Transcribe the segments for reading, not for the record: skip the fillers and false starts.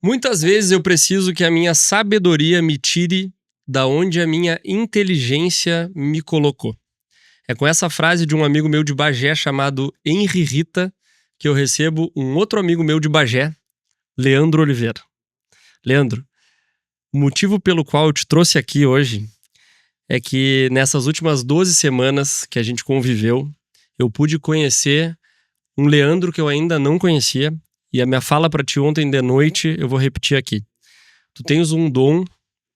Muitas vezes eu preciso que a minha sabedoria me tire da onde a minha inteligência me colocou. É com essa frase de um amigo meu de Bagé chamado Henri Rita que eu recebo um outro amigo meu de Bagé, Leandro Oliveira. Leandro, o motivo pelo qual eu te trouxe aqui hoje é que nessas últimas 12 semanas que a gente conviveu, eu pude conhecer um Leandro que eu ainda não conhecia, e a minha fala para ti ontem de noite eu vou repetir aqui. Tu tens um dom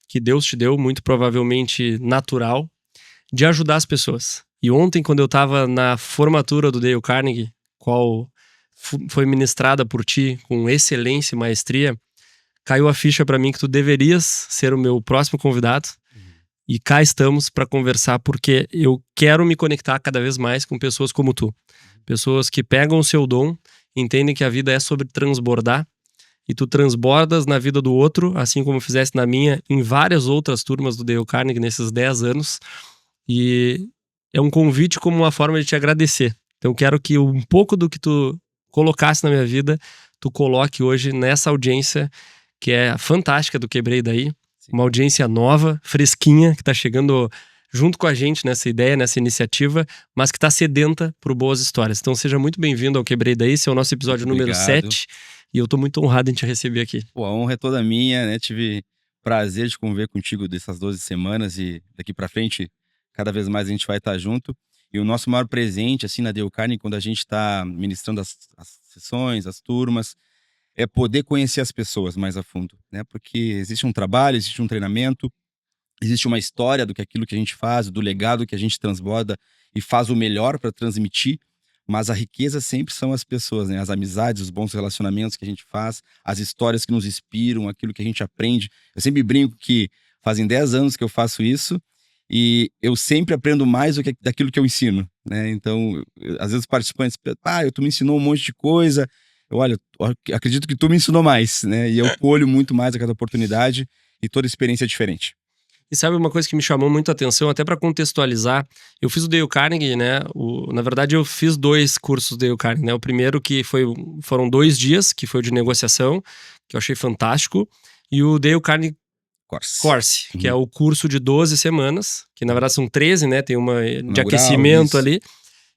que Deus te deu, muito provavelmente natural, de ajudar as pessoas. E ontem, quando eu estava na formatura do Dale Carnegie, qual foi ministrada por ti com excelência e maestria, caiu a ficha para mim que tu deverias ser o meu próximo convidado. E cá estamos para conversar, porque eu quero me conectar cada vez mais com pessoas como tu. Pessoas que pegam o seu dom, entendem que a vida é sobre transbordar, e tu transbordas na vida do outro, assim como fizeste na minha, em várias outras turmas do Dale Carnegie nesses 10 anos. E é um convite como uma forma de te agradecer. Então eu quero que um pouco do que tu colocasse na minha vida, tu coloque hoje nessa audiência que é fantástica do Quebrei Daí. Uma audiência nova, fresquinha, que está chegando junto com a gente nessa ideia, nessa iniciativa, mas que está sedenta por boas histórias. Então seja muito bem-vindo ao Quebrei Daí, esse é o nosso episódio número 7, e eu estou muito honrado em te receber aqui. Pô, a honra é toda minha, né? Tive prazer de conviver contigo dessas 12 semanas e daqui pra frente, cada vez mais a gente vai estar junto. E o nosso maior presente, assim, na Dale Carnegie, quando a gente está ministrando as sessões, as turmas, é poder conhecer as pessoas mais a fundo, né? Porque existe um trabalho, existe um treinamento, existe uma história do que aquilo que a gente faz, do legado que a gente transborda e faz o melhor para transmitir, mas a riqueza sempre são as pessoas, né? As amizades, os bons relacionamentos que a gente faz, as histórias que nos inspiram, aquilo que a gente aprende. Eu sempre brinco que fazem 10 anos que eu faço isso e eu sempre aprendo mais daquilo que eu ensino, né? Então, às vezes os participantes pensam, tu me ensinou um monte de coisa. Olha, eu acredito que tu me ensinou mais, né? E eu colho muito mais a cada oportunidade e toda experiência é diferente. E sabe uma coisa que me chamou muito a atenção, até para contextualizar, eu fiz o Dale Carnegie, né? Na verdade, eu fiz 2 cursos do Dale Carnegie, né? O primeiro foram 2 dias, que foi o de negociação, que eu achei fantástico, e o Dale Carnegie Course, que é o curso de 12 semanas, que na verdade são 13, né? Tem uma de aquecimento ali.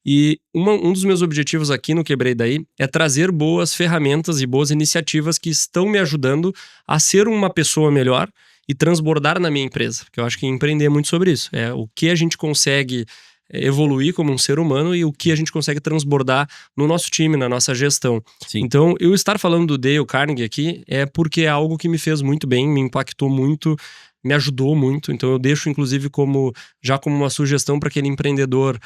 E um dos meus objetivos aqui no Quebrei Daí é trazer boas ferramentas e boas iniciativas que estão me ajudando a ser uma pessoa melhor e transbordar na minha empresa. Porque eu acho que empreender é muito sobre isso. É o que a gente consegue evoluir como um ser humano e o que a gente consegue transbordar no nosso time, na nossa gestão. Sim. Então, eu estar falando do Dale Carnegie aqui é porque é algo que me fez muito bem, me impactou muito, me ajudou muito. Então, eu deixo, inclusive, como uma sugestão para aquele empreendedor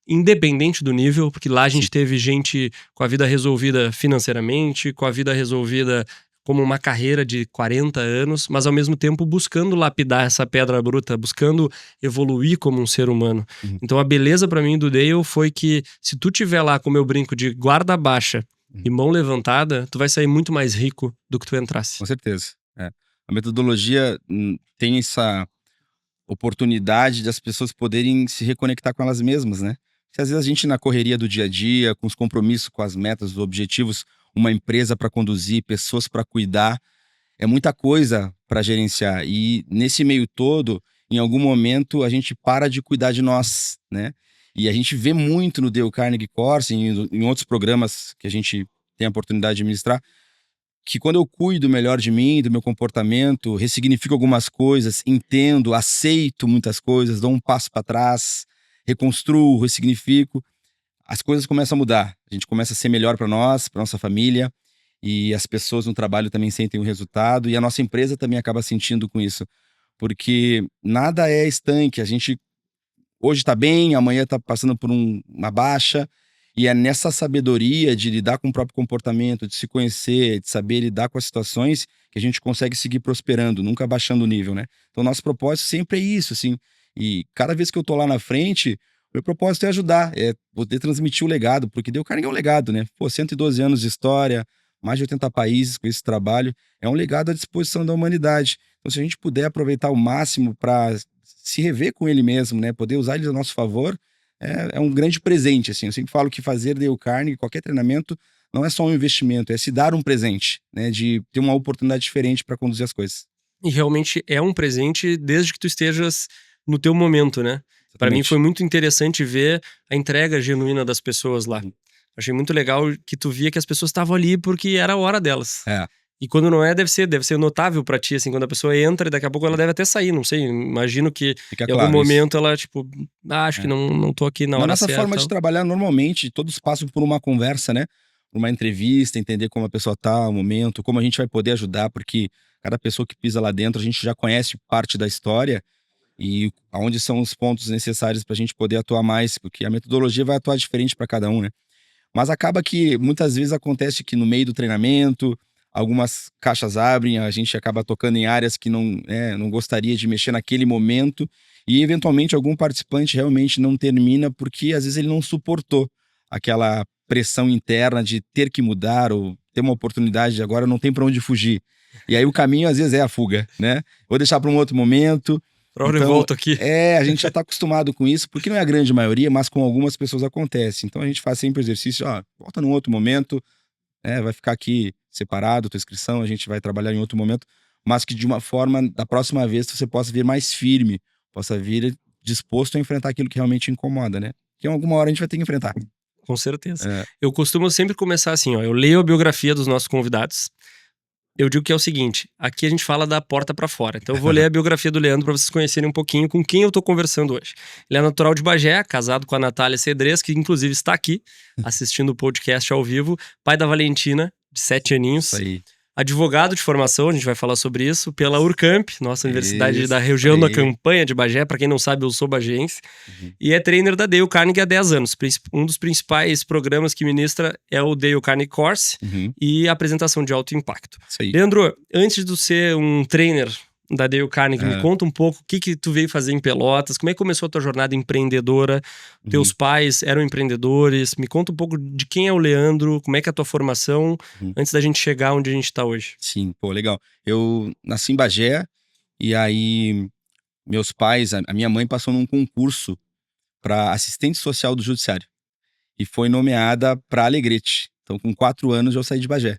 independente do nível, porque lá a gente teve gente com a vida resolvida financeiramente, com a vida resolvida como uma carreira de 40 anos, mas ao mesmo tempo buscando lapidar essa pedra bruta, buscando evoluir como um ser humano. Então a beleza para mim do Dale foi que se tu tiver lá com o meu brinco de guarda baixa e mão levantada, tu vai sair muito mais rico do que tu entrasse. Com certeza. A metodologia tem essa oportunidade de as pessoas poderem se reconectar com elas mesmas, né? Porque às vezes a gente na correria do dia a dia, com os compromissos, com as metas, os objetivos, uma empresa para conduzir, pessoas para cuidar, é muita coisa para gerenciar. E nesse meio todo, em algum momento, a gente para de cuidar de nós, né? E a gente vê muito no Dale Carnegie Course, em outros programas que a gente tem a oportunidade de ministrar, que quando eu cuido melhor de mim, do meu comportamento, ressignifico algumas coisas, entendo, aceito muitas coisas, dou um passo para trás, reconstruo, ressignifico, as coisas começam a mudar. A gente começa a ser melhor para nós, para nossa família, e as pessoas no trabalho também sentem o resultado, e a nossa empresa também acaba sentindo com isso. Porque nada é estanque, a gente hoje está bem, amanhã está passando por uma baixa, e é nessa sabedoria de lidar com o próprio comportamento, de se conhecer, de saber lidar com as situações, que a gente consegue seguir prosperando, nunca baixando o nível, né? Então, nosso propósito sempre é isso, assim. E cada vez que eu tô lá na frente, meu propósito é ajudar, é poder transmitir o legado, porque Dale Carnegie é um legado, né? Pô, 112 anos de história, mais de 80 países com esse trabalho, é um legado à disposição da humanidade. Então, se a gente puder aproveitar o máximo para se rever com ele mesmo, né? Poder usar ele a nosso favor, é um grande presente, assim. Eu sempre falo que fazer Dale Carnegie, qualquer treinamento, não é só um investimento, é se dar um presente, né? De ter uma oportunidade diferente para conduzir as coisas. E realmente é um presente desde que tu estejas no teu momento, né? Para mim foi muito interessante ver a entrega genuína das pessoas lá. Achei muito legal que tu via que as pessoas estavam ali porque era a hora delas. É. E quando não é, deve ser notável pra ti, assim, quando a pessoa entra e daqui a pouco ela deve até sair, não sei, imagino que Fica em claro algum isso. momento ela, tipo, acho que não tô aqui na Na hora nossa certa. forma de trabalhar, normalmente, todos passam por uma conversa, né? Uma entrevista, entender como a pessoa tá, o momento, como a gente vai poder ajudar, porque cada pessoa que pisa lá dentro, a gente já conhece parte da história e aonde são os pontos necessários para a gente poder atuar mais, porque a metodologia vai atuar diferente para cada um, né? Mas acaba que muitas vezes acontece que no meio do treinamento, algumas caixas abrem, a gente acaba tocando em áreas que não gostaria de mexer naquele momento, e eventualmente algum participante realmente não termina porque às vezes ele não suportou aquela pressão interna de ter que mudar ou ter uma oportunidade de agora não tem para onde fugir. E aí o caminho às vezes é a fuga, né? Vou deixar para um outro momento. Pra hora eu Então, volto aqui. a gente já está acostumado com isso, porque não é a grande maioria, mas com algumas pessoas acontece. Então a gente faz sempre o exercício, volta num outro momento, vai ficar aqui separado, tua inscrição, a gente vai trabalhar em outro momento, mas que de uma forma, da próxima vez, você possa vir mais firme, possa vir disposto a enfrentar aquilo que realmente incomoda, né? Que em alguma hora a gente vai ter que enfrentar. Com certeza. É. Eu costumo sempre começar assim, ó, eu leio a biografia dos nossos convidados. Eu digo que é o seguinte, aqui a gente fala da porta pra fora. Então eu vou ler a biografia do Leandro pra vocês conhecerem um pouquinho com quem eu tô conversando hoje. Ele é natural de Bagé, casado com a Natália Cedrez, que inclusive está aqui assistindo o podcast ao vivo, pai da Valentina, de 7 aninhos. Isso aí. Advogado de formação, a gente vai falar sobre isso, pela Urcamp, nossa universidade da Isso região da aí. Campanha de Bagé. Pra quem não sabe, eu sou bagense. Uhum. E é trainer da Dale Carnegie há 10 anos. Um dos principais programas que ministra é o Dale Carnegie Course Uhum. e a apresentação de alto impacto. Isso aí. Leandro, antes de ser um trainer da Dale Carnegie, me conta um pouco o que tu veio fazer em Pelotas, como é que começou a tua jornada empreendedora, teus pais eram empreendedores, me conta um pouco de quem é o Leandro, como é que é a tua formação, antes da gente chegar onde a gente tá hoje. Sim, pô, legal. Eu nasci em Bagé e aí meus pais, a minha mãe passou num concurso para assistente social do judiciário e foi nomeada para Alegrete. Então, com 4 anos, eu saí de Bagé.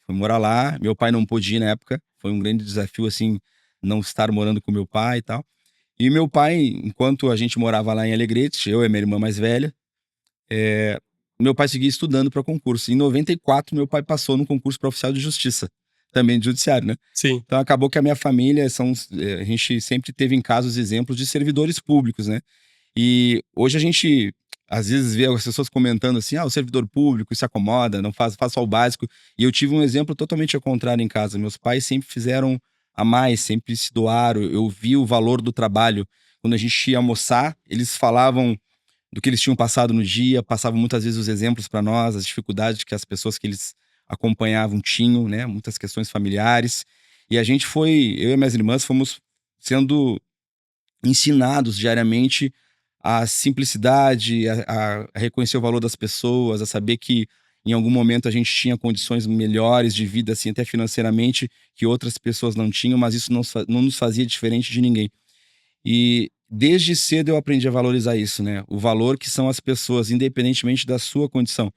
Fui morar lá, meu pai não pôde ir na época, foi um grande desafio, assim, não estar morando com meu pai e tal. E meu pai, enquanto a gente morava lá em Alegrete, eu e minha irmã mais velha, meu pai seguia estudando para concurso. Em 94, meu pai passou no concurso para oficial de justiça, também de judiciário, né? Sim. Então acabou que a minha família, a gente sempre teve em casa os exemplos de servidores públicos, né? E hoje a gente, às vezes, vê as pessoas comentando assim, o servidor público se acomoda, não faz só o básico. E eu tive um exemplo totalmente ao contrário em casa. Meus pais sempre fizeram a mais, sempre se doaram. Eu vi o valor do trabalho. Quando a gente ia almoçar, eles falavam do que eles tinham passado no dia, passavam muitas vezes os exemplos para nós, as dificuldades que as pessoas que eles acompanhavam tinham, né? Muitas questões familiares. E a gente eu e minhas irmãs fomos sendo ensinados diariamente a simplicidade, a reconhecer o valor das pessoas, a saber que em algum momento a gente tinha condições melhores de vida, assim, até financeiramente, que outras pessoas não tinham, mas isso não nos fazia diferente de ninguém. E desde cedo eu aprendi a valorizar isso, né? O valor que são as pessoas, independentemente da sua condição.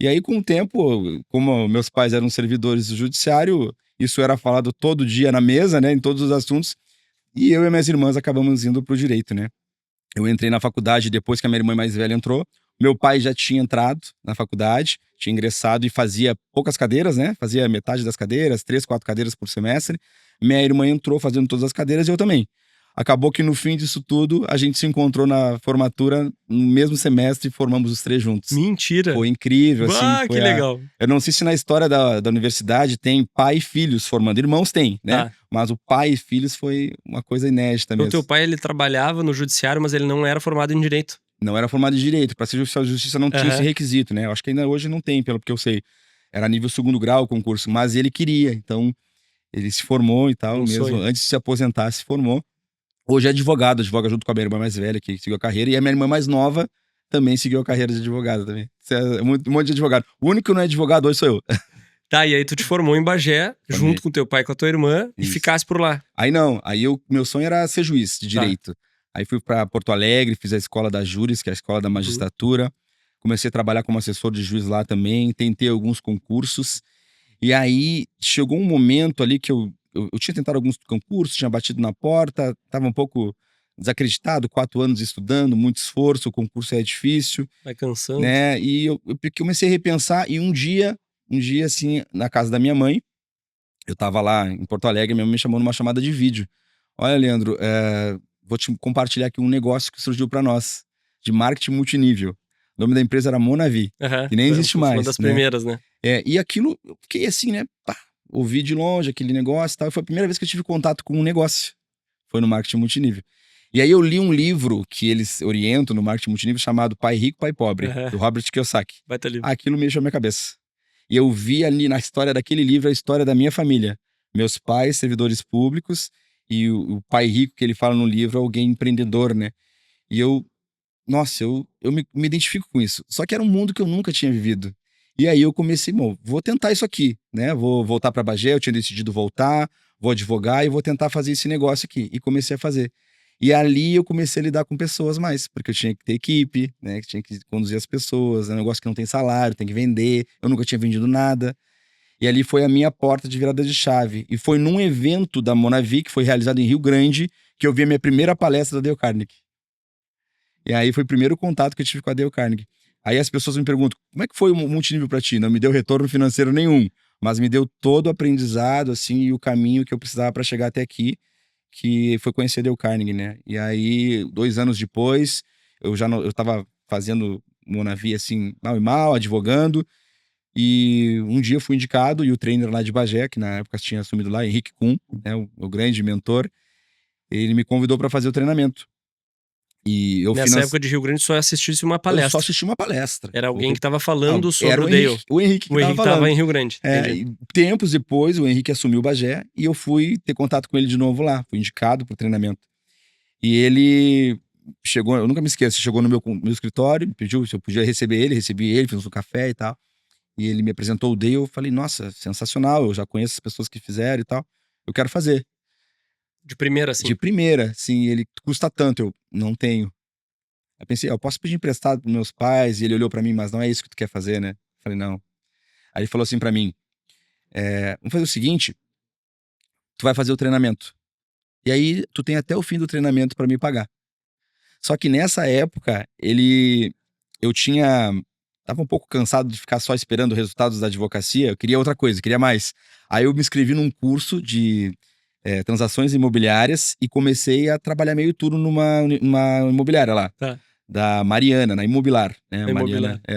E aí, com o tempo, como meus pais eram servidores do judiciário, isso era falado todo dia na mesa, né? Em todos os assuntos. E eu e minhas irmãs acabamos indo pro direito, né? Eu entrei na faculdade depois que a minha irmã mais velha entrou. Meu pai já tinha entrado na faculdade, tinha ingressado e fazia poucas cadeiras, né? Fazia metade das cadeiras, 3, 4 cadeiras por semestre. Minha irmã entrou fazendo todas as cadeiras e eu também. Acabou que no fim disso tudo, a gente se encontrou na formatura no mesmo semestre e formamos os 3 juntos. Mentira! Foi incrível, assim. Que legal! Eu não sei se na história da universidade tem pai e filhos formando. Irmãos tem, né? Mas o pai e filhos foi uma coisa inédita mesmo. Então teu pai, ele trabalhava no judiciário, mas ele não era formado em direito. Não era formado em direito. Para ser oficial de justiça não tinha esse requisito, né? Eu acho que ainda hoje não tem, pelo que eu sei. Era nível 2º grau o concurso, mas ele queria. Então, ele se formou e tal, mesmo antes de se aposentar, se formou. Hoje é advogado, advoga junto com a minha irmã mais velha, que seguiu a carreira, e a minha irmã mais nova também seguiu a carreira de advogada também. É um monte de advogado. O único que não é advogado hoje sou eu. Tá, e aí tu te formou em Bagé, junto com teu pai e com a tua irmã, e ficasse por lá. Aí não, meu sonho era ser juiz de direito. Aí fui para Porto Alegre, fiz a escola da Júris, que é a escola da magistratura. Comecei a trabalhar como assessor de juiz lá também, tentei alguns concursos. E aí chegou um momento ali que eu tinha tentado alguns concursos, tinha batido na porta, estava um pouco desacreditado, 4 anos estudando, muito esforço, o concurso é difícil, Vai cansando. né? E eu comecei a repensar e um dia assim, na casa da minha mãe, eu tava lá em Porto Alegre, minha mãe me chamou numa chamada de vídeo. Olha, Leandro, vou te compartilhar aqui um negócio que surgiu para nós, de marketing multinível. O nome da empresa era Monavi, Aham, que nem existe uma mais, das né? primeiras, né? E aquilo, eu fiquei assim, né? Pá, ouvi de longe aquele negócio e tal. E foi a primeira vez que eu tive contato com um negócio. Foi no marketing multinível. E aí eu li um livro que eles orientam no marketing multinível chamado Pai Rico, Pai Pobre, Aham. do Robert Kiyosaki. Vai tá livre. Aquilo mexeu a minha cabeça. E eu vi ali na história daquele livro a história da minha família. Meus pais, servidores públicos, e o pai rico que ele fala no livro é alguém empreendedor, né? E nossa, eu me identifico com isso. Só que era um mundo que eu nunca tinha vivido. E aí eu comecei, bom, vou tentar isso aqui, né? Vou voltar para Bagé, eu tinha decidido voltar, vou advogar e vou tentar fazer esse negócio aqui. E comecei a fazer. E ali eu comecei a lidar com pessoas mais, porque eu tinha que ter equipe, né? Que tinha que conduzir as pessoas, é um negócio que não tem salário, tem que vender. Eu nunca tinha vendido nada. E ali foi a minha porta de virada de chave. E foi num evento da Monavi, que foi realizado em Rio Grande, que eu vi a minha primeira palestra da Dale Carnegie. E aí foi o primeiro contato que eu tive com a Dale Carnegie. Aí as pessoas me perguntam, como é que foi o multinível para ti? Não me deu retorno financeiro nenhum, mas me deu todo o aprendizado, assim, e o caminho que eu precisava para chegar até aqui, que foi conhecer a Dale Carnegie, né? E aí, 2 anos depois, eu tava fazendo Monavi, assim, mal e mal, advogando, e um dia eu fui indicado, e o trainer lá de Bagé, que na época tinha assumido lá, Henrique Kuhn, né, o grande mentor, ele me convidou para fazer o treinamento. E Nessa época de Rio Grande só assistisse uma eu palestra. só assisti uma palestra. Era alguém que tava falando sobre era o Dale. O Henrique que O tava Henrique falando. tava em Rio Grande. E tempos depois, o Henrique assumiu o Bagé e eu fui ter contato com ele de novo lá. Fui indicado pro treinamento. E ele chegou, eu nunca me esqueço, chegou no meu escritório, pediu se eu podia receber ele, recebi ele, fiz um café e tal. E ele me apresentou o Dale, eu falei, nossa, sensacional, eu já conheço as pessoas que fizeram e tal. Eu quero fazer. De primeira, assim. De primeira, sim, ele custa tanto, eu não tenho. Aí pensei, eu posso pedir emprestado pros meus pais? E ele olhou pra mim, mas não é isso que tu quer fazer, né? Falei, não. Aí ele falou assim pra mim, vamos fazer o seguinte, tu vai fazer o treinamento. E aí tu tem até o fim do treinamento pra me pagar. Só que nessa época, eu tava um pouco cansado de ficar só esperando resultados da advocacia, eu queria outra coisa, queria mais. Aí eu me inscrevi num curso de transações imobiliárias e comecei a trabalhar meio turno numa imobiliária lá. Tá. Da Mariana, na Imobilar, né? A Mariana é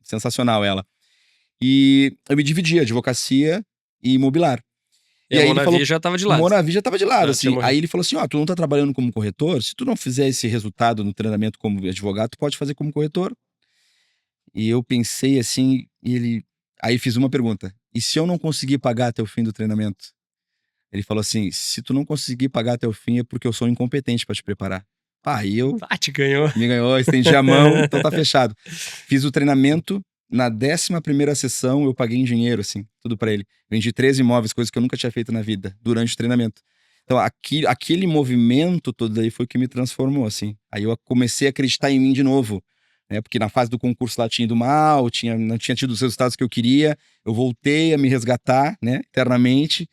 sensacional ela. E eu me dividi, advocacia e imobiliar. E a Monavi já tava de lado. Monavi já tava de lado, assim. tinha Aí ele falou assim, ó, tu não tá trabalhando como corretor? Se tu não fizer esse resultado no treinamento como advogado, tu pode fazer como corretor. E eu pensei assim, aí fiz uma pergunta. E se eu não conseguir pagar até o fim do treinamento? Ele falou assim, se tu não conseguir pagar até o fim é porque eu sou incompetente pra te preparar. Aí eu te ganhou. me ganhou, estendi a mão, então tá fechado. Fiz o treinamento, na 11ª sessão eu paguei em dinheiro, assim, tudo pra ele. Vendi 13 imóveis, coisas que eu nunca tinha feito na vida, durante o treinamento. Então aquele movimento todo aí foi o que me transformou, assim. Aí eu comecei a acreditar em mim de novo, né? Porque na fase do concurso lá tinha ido mal, não tinha tido os resultados que eu queria. Eu voltei a me resgatar, né, internamente.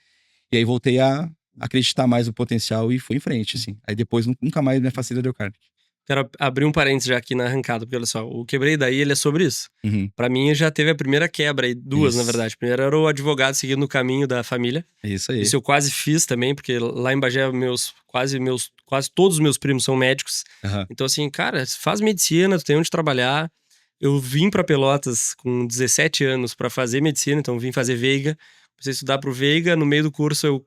E aí voltei a acreditar mais no potencial e fui em frente, assim. Aí depois nunca mais me afastei da Dale Carnegie. Quero abrir um parênteses já aqui na arrancada, porque olha só, o Quebrei Daí, ele é sobre isso. Uhum. Pra mim, já teve a primeira quebra, aí, duas, Isso. na verdade. Primeiro era o advogado seguindo o caminho da família. É isso aí. Isso eu quase fiz também, porque lá em Bagé, quase todos os meus primos são médicos. Uhum. Então, assim, cara, faz medicina, tu tem onde trabalhar. Eu vim pra Pelotas com 17 anos pra fazer medicina, então vim fazer Veiga. Comecei a estudar pro Veiga, no meio do curso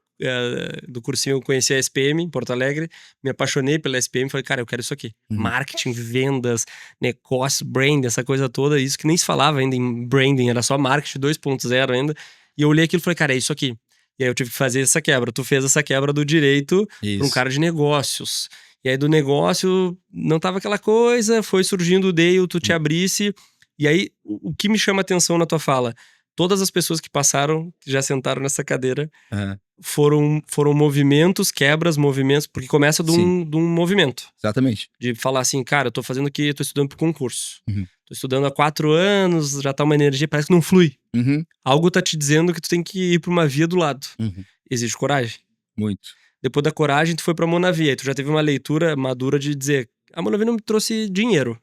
do cursinho eu conheci a SPM em Porto Alegre, me apaixonei pela SPM, falei, cara, eu quero isso aqui. Uhum. Marketing, vendas, negócio, branding, essa coisa toda, isso que nem se falava ainda em branding, era só marketing 2.0 ainda. E eu olhei aquilo e falei, cara, é isso aqui. E aí eu tive que fazer essa quebra. Tu fez essa quebra do direito pra um cara de negócios. E aí do negócio não tava aquela coisa, foi surgindo o Dale, tu te abrisse. E aí o que me chama atenção na tua fala, todas as pessoas que passaram, que já sentaram nessa cadeira, Aham. foram movimentos, quebras, movimentos, porque começa de Sim. um movimento. Exatamente. De falar assim, cara, eu tô fazendo aqui, eu tô estudando pro concurso. Uhum. Tô estudando há 4 anos, já tá uma energia, parece que não flui. Uhum. Algo tá te dizendo que tu tem que ir pra uma via do lado. Uhum. Exige coragem. Muito. Depois da coragem, tu foi pra Monavi. Aí tu já teve uma leitura madura de dizer, a Monavi não me trouxe dinheiro,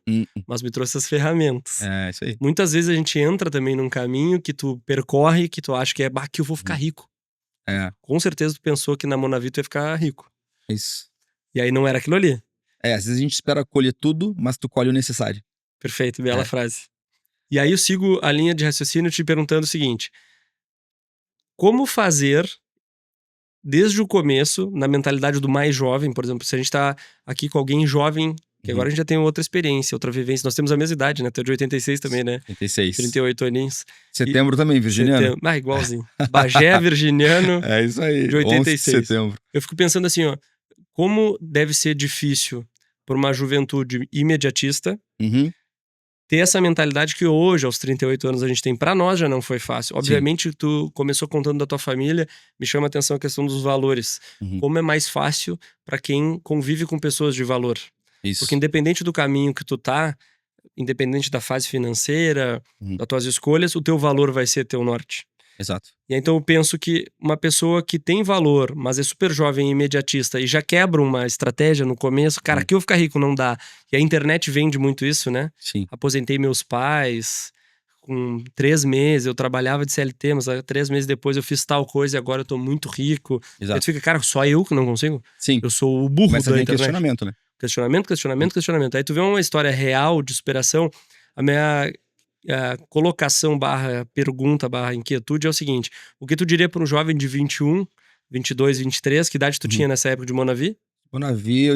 mas me trouxe as ferramentas. É, isso aí. Muitas vezes a gente entra também num caminho que tu percorre, que tu acha que é, bah, que eu vou ficar rico. É, Com certeza tu pensou que na Monavi tu ia ficar rico. isso. E aí não era aquilo ali. É, às vezes a gente espera colher tudo, mas tu colhe o necessário. Perfeito, bela É. frase. E aí eu sigo a linha de raciocínio te perguntando o seguinte: como fazer desde o começo, na mentalidade do mais jovem, por exemplo, se a gente tá aqui com alguém jovem, que agora a gente já tem outra experiência, outra vivência. Nós temos a mesma idade, né? Tu é de 86 também, né? 86. 38 aninhos. Setembro também, virginiano. Ah, igualzinho. Bagé, virginiano, É isso aí, de 11 de 86. setembro. Eu fico pensando assim, ó, como deve ser difícil por uma juventude imediatista Uhum. ter essa mentalidade que hoje, aos 38 anos, a gente tem. Pra nós já não foi fácil. Obviamente, tu começou contando da tua família, me chama a atenção a questão dos valores. Uhum. Como é mais fácil pra quem convive com pessoas de valor. Isso. Porque independente do caminho que tu tá, independente da fase financeira, Uhum. das tuas escolhas, o teu valor vai ser teu norte. Exato. E aí, então eu penso que uma pessoa que tem valor, mas é super jovem e imediatista e já quebra uma estratégia no começo, cara, aqui eu ficar rico não dá. E a internet vende muito isso, né? Sim. Aposentei meus pais, com 3 meses, eu trabalhava de CLT, mas 3 meses depois eu fiz tal coisa e agora eu tô muito rico. Aí Exato. tu fica, cara, só eu que não consigo? Sim. Eu sou o burro Começa a da vir internet. questionamento, né? Questionamento. Aí tu vê uma história real de superação. A minha colocação barra pergunta barra inquietude é o seguinte: o que tu diria para um jovem de 21, 22, 23, que idade tu tinha nessa época de Monavi? Monavi,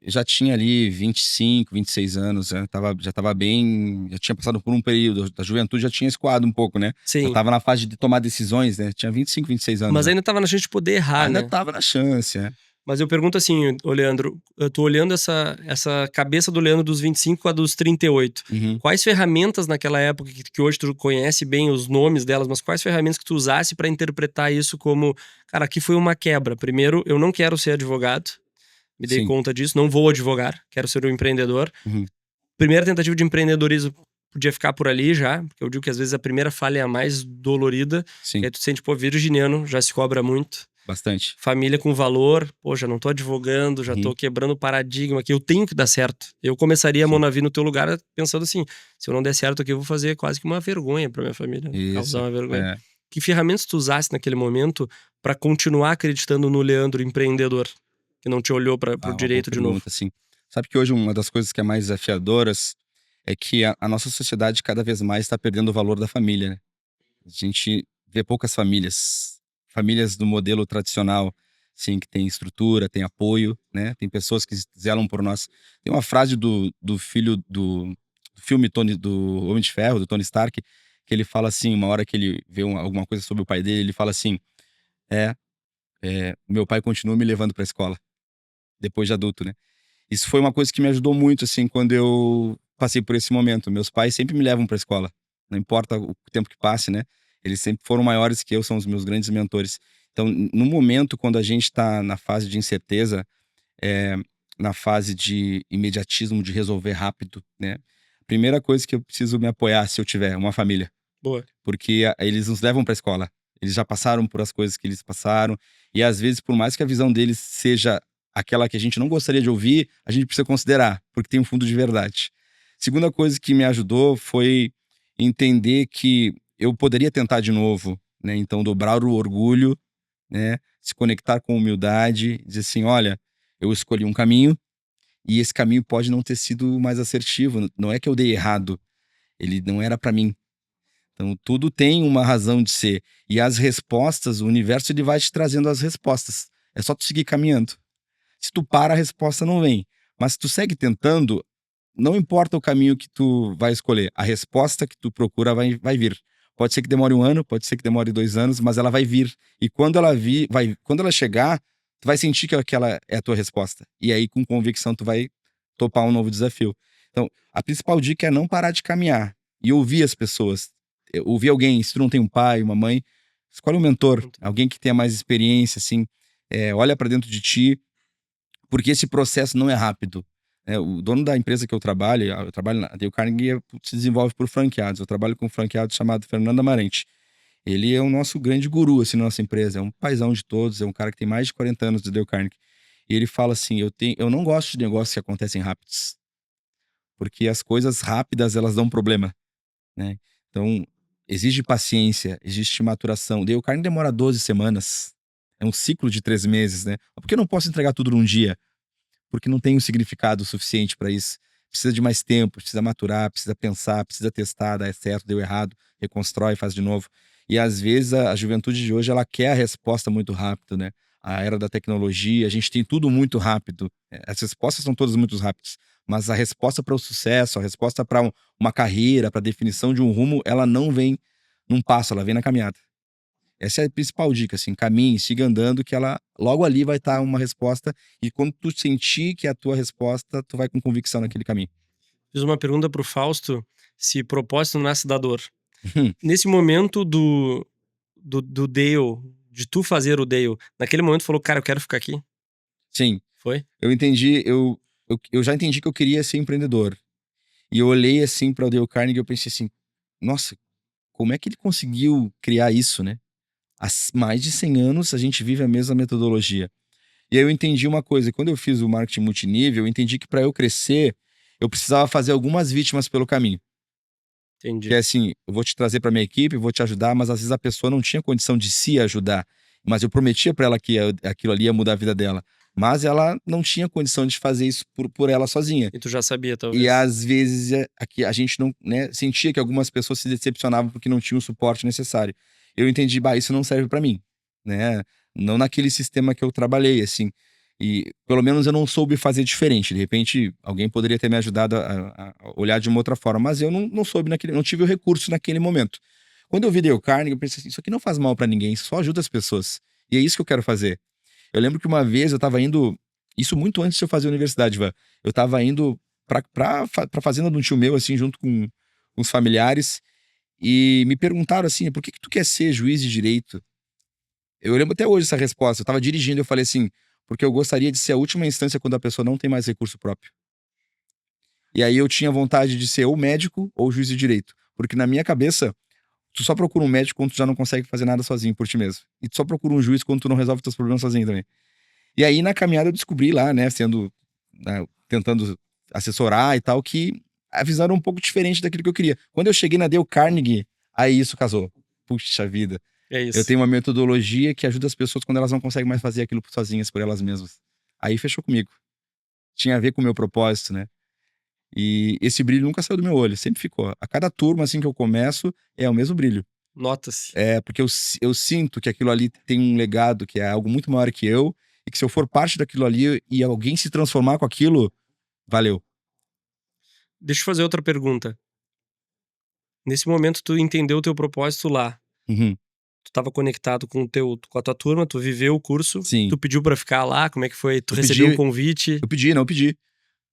já tinha ali 25, 26 anos, já tava bem, já tinha passado por um período da juventude, já tinha escoado um pouco, né? Sim. Já tava na fase de tomar decisões, né? Tinha 25, 26 anos. Mas né? ainda tava na chance de poder errar, Ainda né? tava na chance, né? Mas eu pergunto assim, ô Leandro, eu tô olhando essa cabeça do Leandro dos 25 a dos 38. Uhum. Quais ferramentas naquela época, que hoje tu conhece bem os nomes delas, mas quais ferramentas que tu usasse para interpretar isso como, cara, aqui foi uma quebra. Primeiro, eu não quero ser advogado, me dei Sim. conta disso, não vou advogar, quero ser um empreendedor. Uhum. Primeira tentativa de empreendedorismo podia ficar por ali já, porque eu digo que às vezes a primeira falha é a mais dolorida. Sim. E aí tu sente, pô, virginiano, já se cobra muito. Bastante. Família com valor, pô, já não tô advogando, já tô quebrando o paradigma aqui, eu tenho que dar certo. Eu começaria a Monavi no teu lugar pensando assim, se eu não der certo aqui, eu vou fazer quase que uma vergonha pra minha família. Isso. Causar uma vergonha. É. Que ferramentas tu usasse naquele momento pra continuar acreditando no Leandro empreendedor, que não te olhou pro Uma direito boa de novo? pergunta, sim. Sabe que hoje uma das coisas que é mais desafiadoras é que a nossa sociedade cada vez mais está perdendo o valor da família, né? A gente vê poucas famílias do modelo tradicional, sim, que tem estrutura, tem apoio, né? Tem pessoas que zelam por nós. Tem uma frase do filho do filme do Homem de Ferro, do Tony Stark, que ele fala assim, uma hora que ele vê alguma coisa sobre o pai dele, ele fala assim, meu pai continua me levando pra escola, depois de adulto, né? Isso foi uma coisa que me ajudou muito, assim, quando eu passei por esse momento. Meus pais sempre me levam pra escola, não importa o tempo que passe, né? Eles sempre foram maiores que eu, são os meus grandes mentores. Então, no momento, quando a gente tá na fase de incerteza, na fase de imediatismo, de resolver rápido, né? Primeira coisa que eu preciso me apoiar, se eu tiver uma família. Boa. Porque eles nos levam pra escola. Eles já passaram por as coisas que eles passaram. E às vezes, por mais que a visão deles seja aquela que a gente não gostaria de ouvir, a gente precisa considerar, porque tem um fundo de verdade. Segunda coisa que me ajudou foi entender que eu poderia tentar de novo, né? Então, dobrar o orgulho, né? Se conectar com humildade, dizer assim, olha, eu escolhi um caminho e esse caminho pode não ter sido mais assertivo. Não é que eu dei errado, ele não era para mim. Então, tudo tem uma razão de ser. E as respostas, o universo ele vai te trazendo as respostas. É só tu seguir caminhando. Se tu para, a resposta não vem. Mas se tu segue tentando, não importa o caminho que tu vai escolher, a resposta que tu procura vai vir. Pode ser que demore 1 ano, pode ser que demore 2 anos, mas ela vai vir. E quando ela chegar, tu vai sentir que aquela é a tua resposta. E aí, com convicção, tu vai topar um novo desafio. Então, a principal dica é não parar de caminhar e ouvir as pessoas. ouvir alguém, se tu não tem um pai, uma mãe, escolhe um mentor, alguém que tenha mais experiência, assim, olha para dentro de ti, porque esse processo não é rápido. O dono da empresa que eu trabalho na Dale Carnegie, se desenvolve por franqueados. Eu trabalho com um franqueado chamado Fernando Amarante. Ele é o nosso grande guru, assim, na nossa empresa. É um paizão de todos, é um cara que tem mais de 40 anos de Dale Carnegie. E ele fala assim, eu não gosto de negócios que acontecem rápidos. Porque as coisas rápidas, elas dão problema, né? Então, exige paciência, existe maturação. Dale Carnegie demora 12 semanas. É um ciclo de 3 meses, né? Por que eu não posso entregar tudo num dia? Porque não tem um significado suficiente para isso. Precisa de mais tempo, precisa maturar, precisa pensar, precisa testar, dá certo, deu errado, reconstrói, faz de novo. E às vezes a juventude de hoje, ela quer a resposta muito rápido, né? A era da tecnologia, a gente tem tudo muito rápido. As respostas são todas muito rápidas, mas a resposta para o sucesso, a resposta para uma carreira, para a definição de um rumo, ela não vem num passo, ela vem na caminhada. Essa é a principal dica, assim, caminhe, siga andando, que ela logo ali vai estar uma resposta, e quando tu sentir que é a tua resposta, tu vai com convicção naquele caminho. Fiz uma pergunta pro Fausto, se propósito nasce da dor. Hum. Nesse momento do Dale, de tu fazer o Dale, naquele momento falou, cara, eu quero ficar aqui? Sim, Foi? eu entendi, eu já entendi que eu queria ser empreendedor. E eu olhei assim para o Dale Carnegie e eu pensei assim, nossa, como é que ele conseguiu criar isso, né? Há mais de 100 anos a gente vive a mesma metodologia. E aí eu entendi uma coisa, quando eu fiz o marketing multinível, eu entendi que para eu crescer, eu precisava fazer algumas vítimas pelo caminho. Que Entendi. é assim, eu vou te trazer para minha equipe, vou te ajudar, mas às vezes a pessoa não tinha condição de se ajudar. Mas eu prometia para ela que aquilo ali ia mudar a vida dela. Mas ela não tinha condição de fazer isso por ela sozinha. E tu já sabia, E talvez. às vezes aqui a gente não, né, sentia que algumas pessoas se decepcionavam porque não tinham o suporte necessário. Eu entendi, bah, isso não serve para mim, né? Não naquele sistema que eu trabalhei, assim. E pelo menos eu não soube fazer diferente. De repente, alguém poderia ter me ajudado a olhar de uma outra forma, mas eu não soube não tive o recurso naquele momento. Quando eu vi Dale Carnegie, eu pensei assim, isso aqui não faz mal para ninguém, só ajuda as pessoas. E é isso que eu quero fazer. Eu lembro que uma vez eu tava indo, isso muito antes de eu fazer a universidade, Van. Eu tava indo pra fazenda de um tio meu, assim, junto com os familiares, e me perguntaram assim, por que tu quer ser juiz de direito? Eu lembro até hoje essa resposta. Eu tava dirigindo e eu falei assim, porque eu gostaria de ser a última instância quando a pessoa não tem mais recurso próprio. E aí eu tinha vontade de ser ou médico ou juiz de direito. Porque na minha cabeça, tu só procura um médico quando tu já não consegue fazer nada sozinho por ti mesmo. E tu só procura um juiz quando tu não resolve teus problemas sozinho também. E aí na caminhada eu descobri lá, né, tentando assessorar e tal, que a visão era um pouco diferente daquilo que eu queria. Quando eu cheguei na Dale Carnegie, aí isso casou. Puxa vida. É Eu isso. tenho uma metodologia que ajuda as pessoas quando elas não conseguem mais fazer aquilo sozinhas, por elas mesmas. Aí fechou comigo. Tinha a ver com o meu propósito, né? E esse brilho nunca saiu do meu olho, sempre ficou. A cada turma, assim, que eu começo, é o mesmo brilho. Nota-se. Porque eu sinto que aquilo ali tem um legado, que é algo muito maior que eu, e que se eu for parte daquilo ali e alguém se transformar com aquilo, valeu. Deixa eu fazer outra pergunta. Nesse momento, tu entendeu o teu propósito lá. Uhum. Tu tava conectado com a tua turma, tu viveu o curso, Sim. tu pediu pra ficar lá, como é que foi? Tu Eu recebeu pedi- um convite? Eu pedi. Tem uma Quero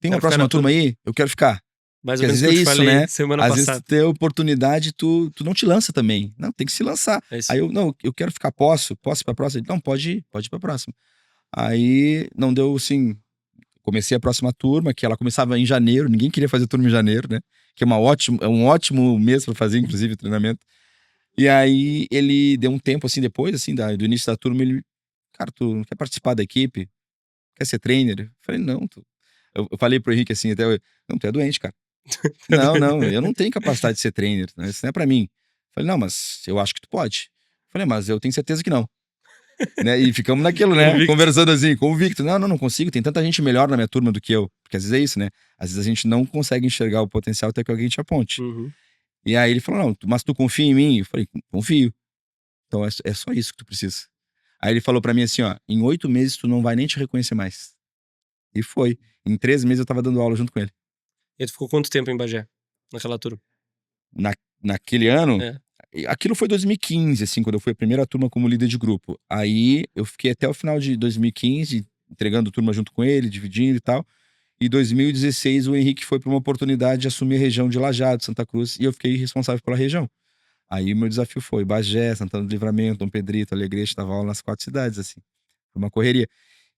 ficar na próxima turma aí? Eu quero ficar. Mais Porque ou às menos vezes o que é eu te isso, falei né? semana Às vezes tu passada. tem oportunidade, tu não te lança também. Não, tem que se lançar. É isso. Aí eu quero ficar, posso ir pra próxima? Não, pode ir pra próxima. Aí não deu, assim, comecei a próxima turma, que ela começava em janeiro, ninguém queria fazer turma em janeiro, né? Que é um ótimo mês pra fazer, inclusive, treinamento. E aí ele deu um tempo, assim, depois, assim, do início da turma, ele, cara, tu não quer participar da equipe? Quer ser trainer? Eu falei, não, eu falei pro Henrique assim, até, não, tu é doente, cara. Não, eu não tenho capacidade de ser trainer, né? Isso não é pra mim. Eu falei, não, mas eu acho que tu pode. Eu falei, mas eu tenho certeza que não. Né? E ficamos naquilo, né? Convicto. Conversando assim, convicto. Não consigo. Tem tanta gente melhor na minha turma do que eu. Porque às vezes é isso, né? Às vezes a gente não consegue enxergar o potencial até que alguém te aponte. Uhum. E aí ele falou, não, mas tu confia em mim? Eu falei, confio. Então é só isso que tu precisa. Aí ele falou pra mim assim, ó, em 8 meses tu não vai nem te reconhecer mais. E foi. Em 3 meses eu tava dando aula junto com ele. E tu ficou quanto tempo em Bagé? Naquela turma? Naquele ano, É. aquilo foi 2015, assim, quando eu fui a primeira turma como líder de grupo. Aí eu fiquei até o final de 2015, entregando turma junto com ele, dividindo e tal. E 2016 o Henrique foi para uma oportunidade de assumir a região de Lajeado, Santa Cruz, e eu fiquei responsável pela região. Aí o meu desafio foi Bagé, Santana do Livramento, Dom Pedrito, Alegrete, dava aula nas 4 cidades, assim. Foi uma correria.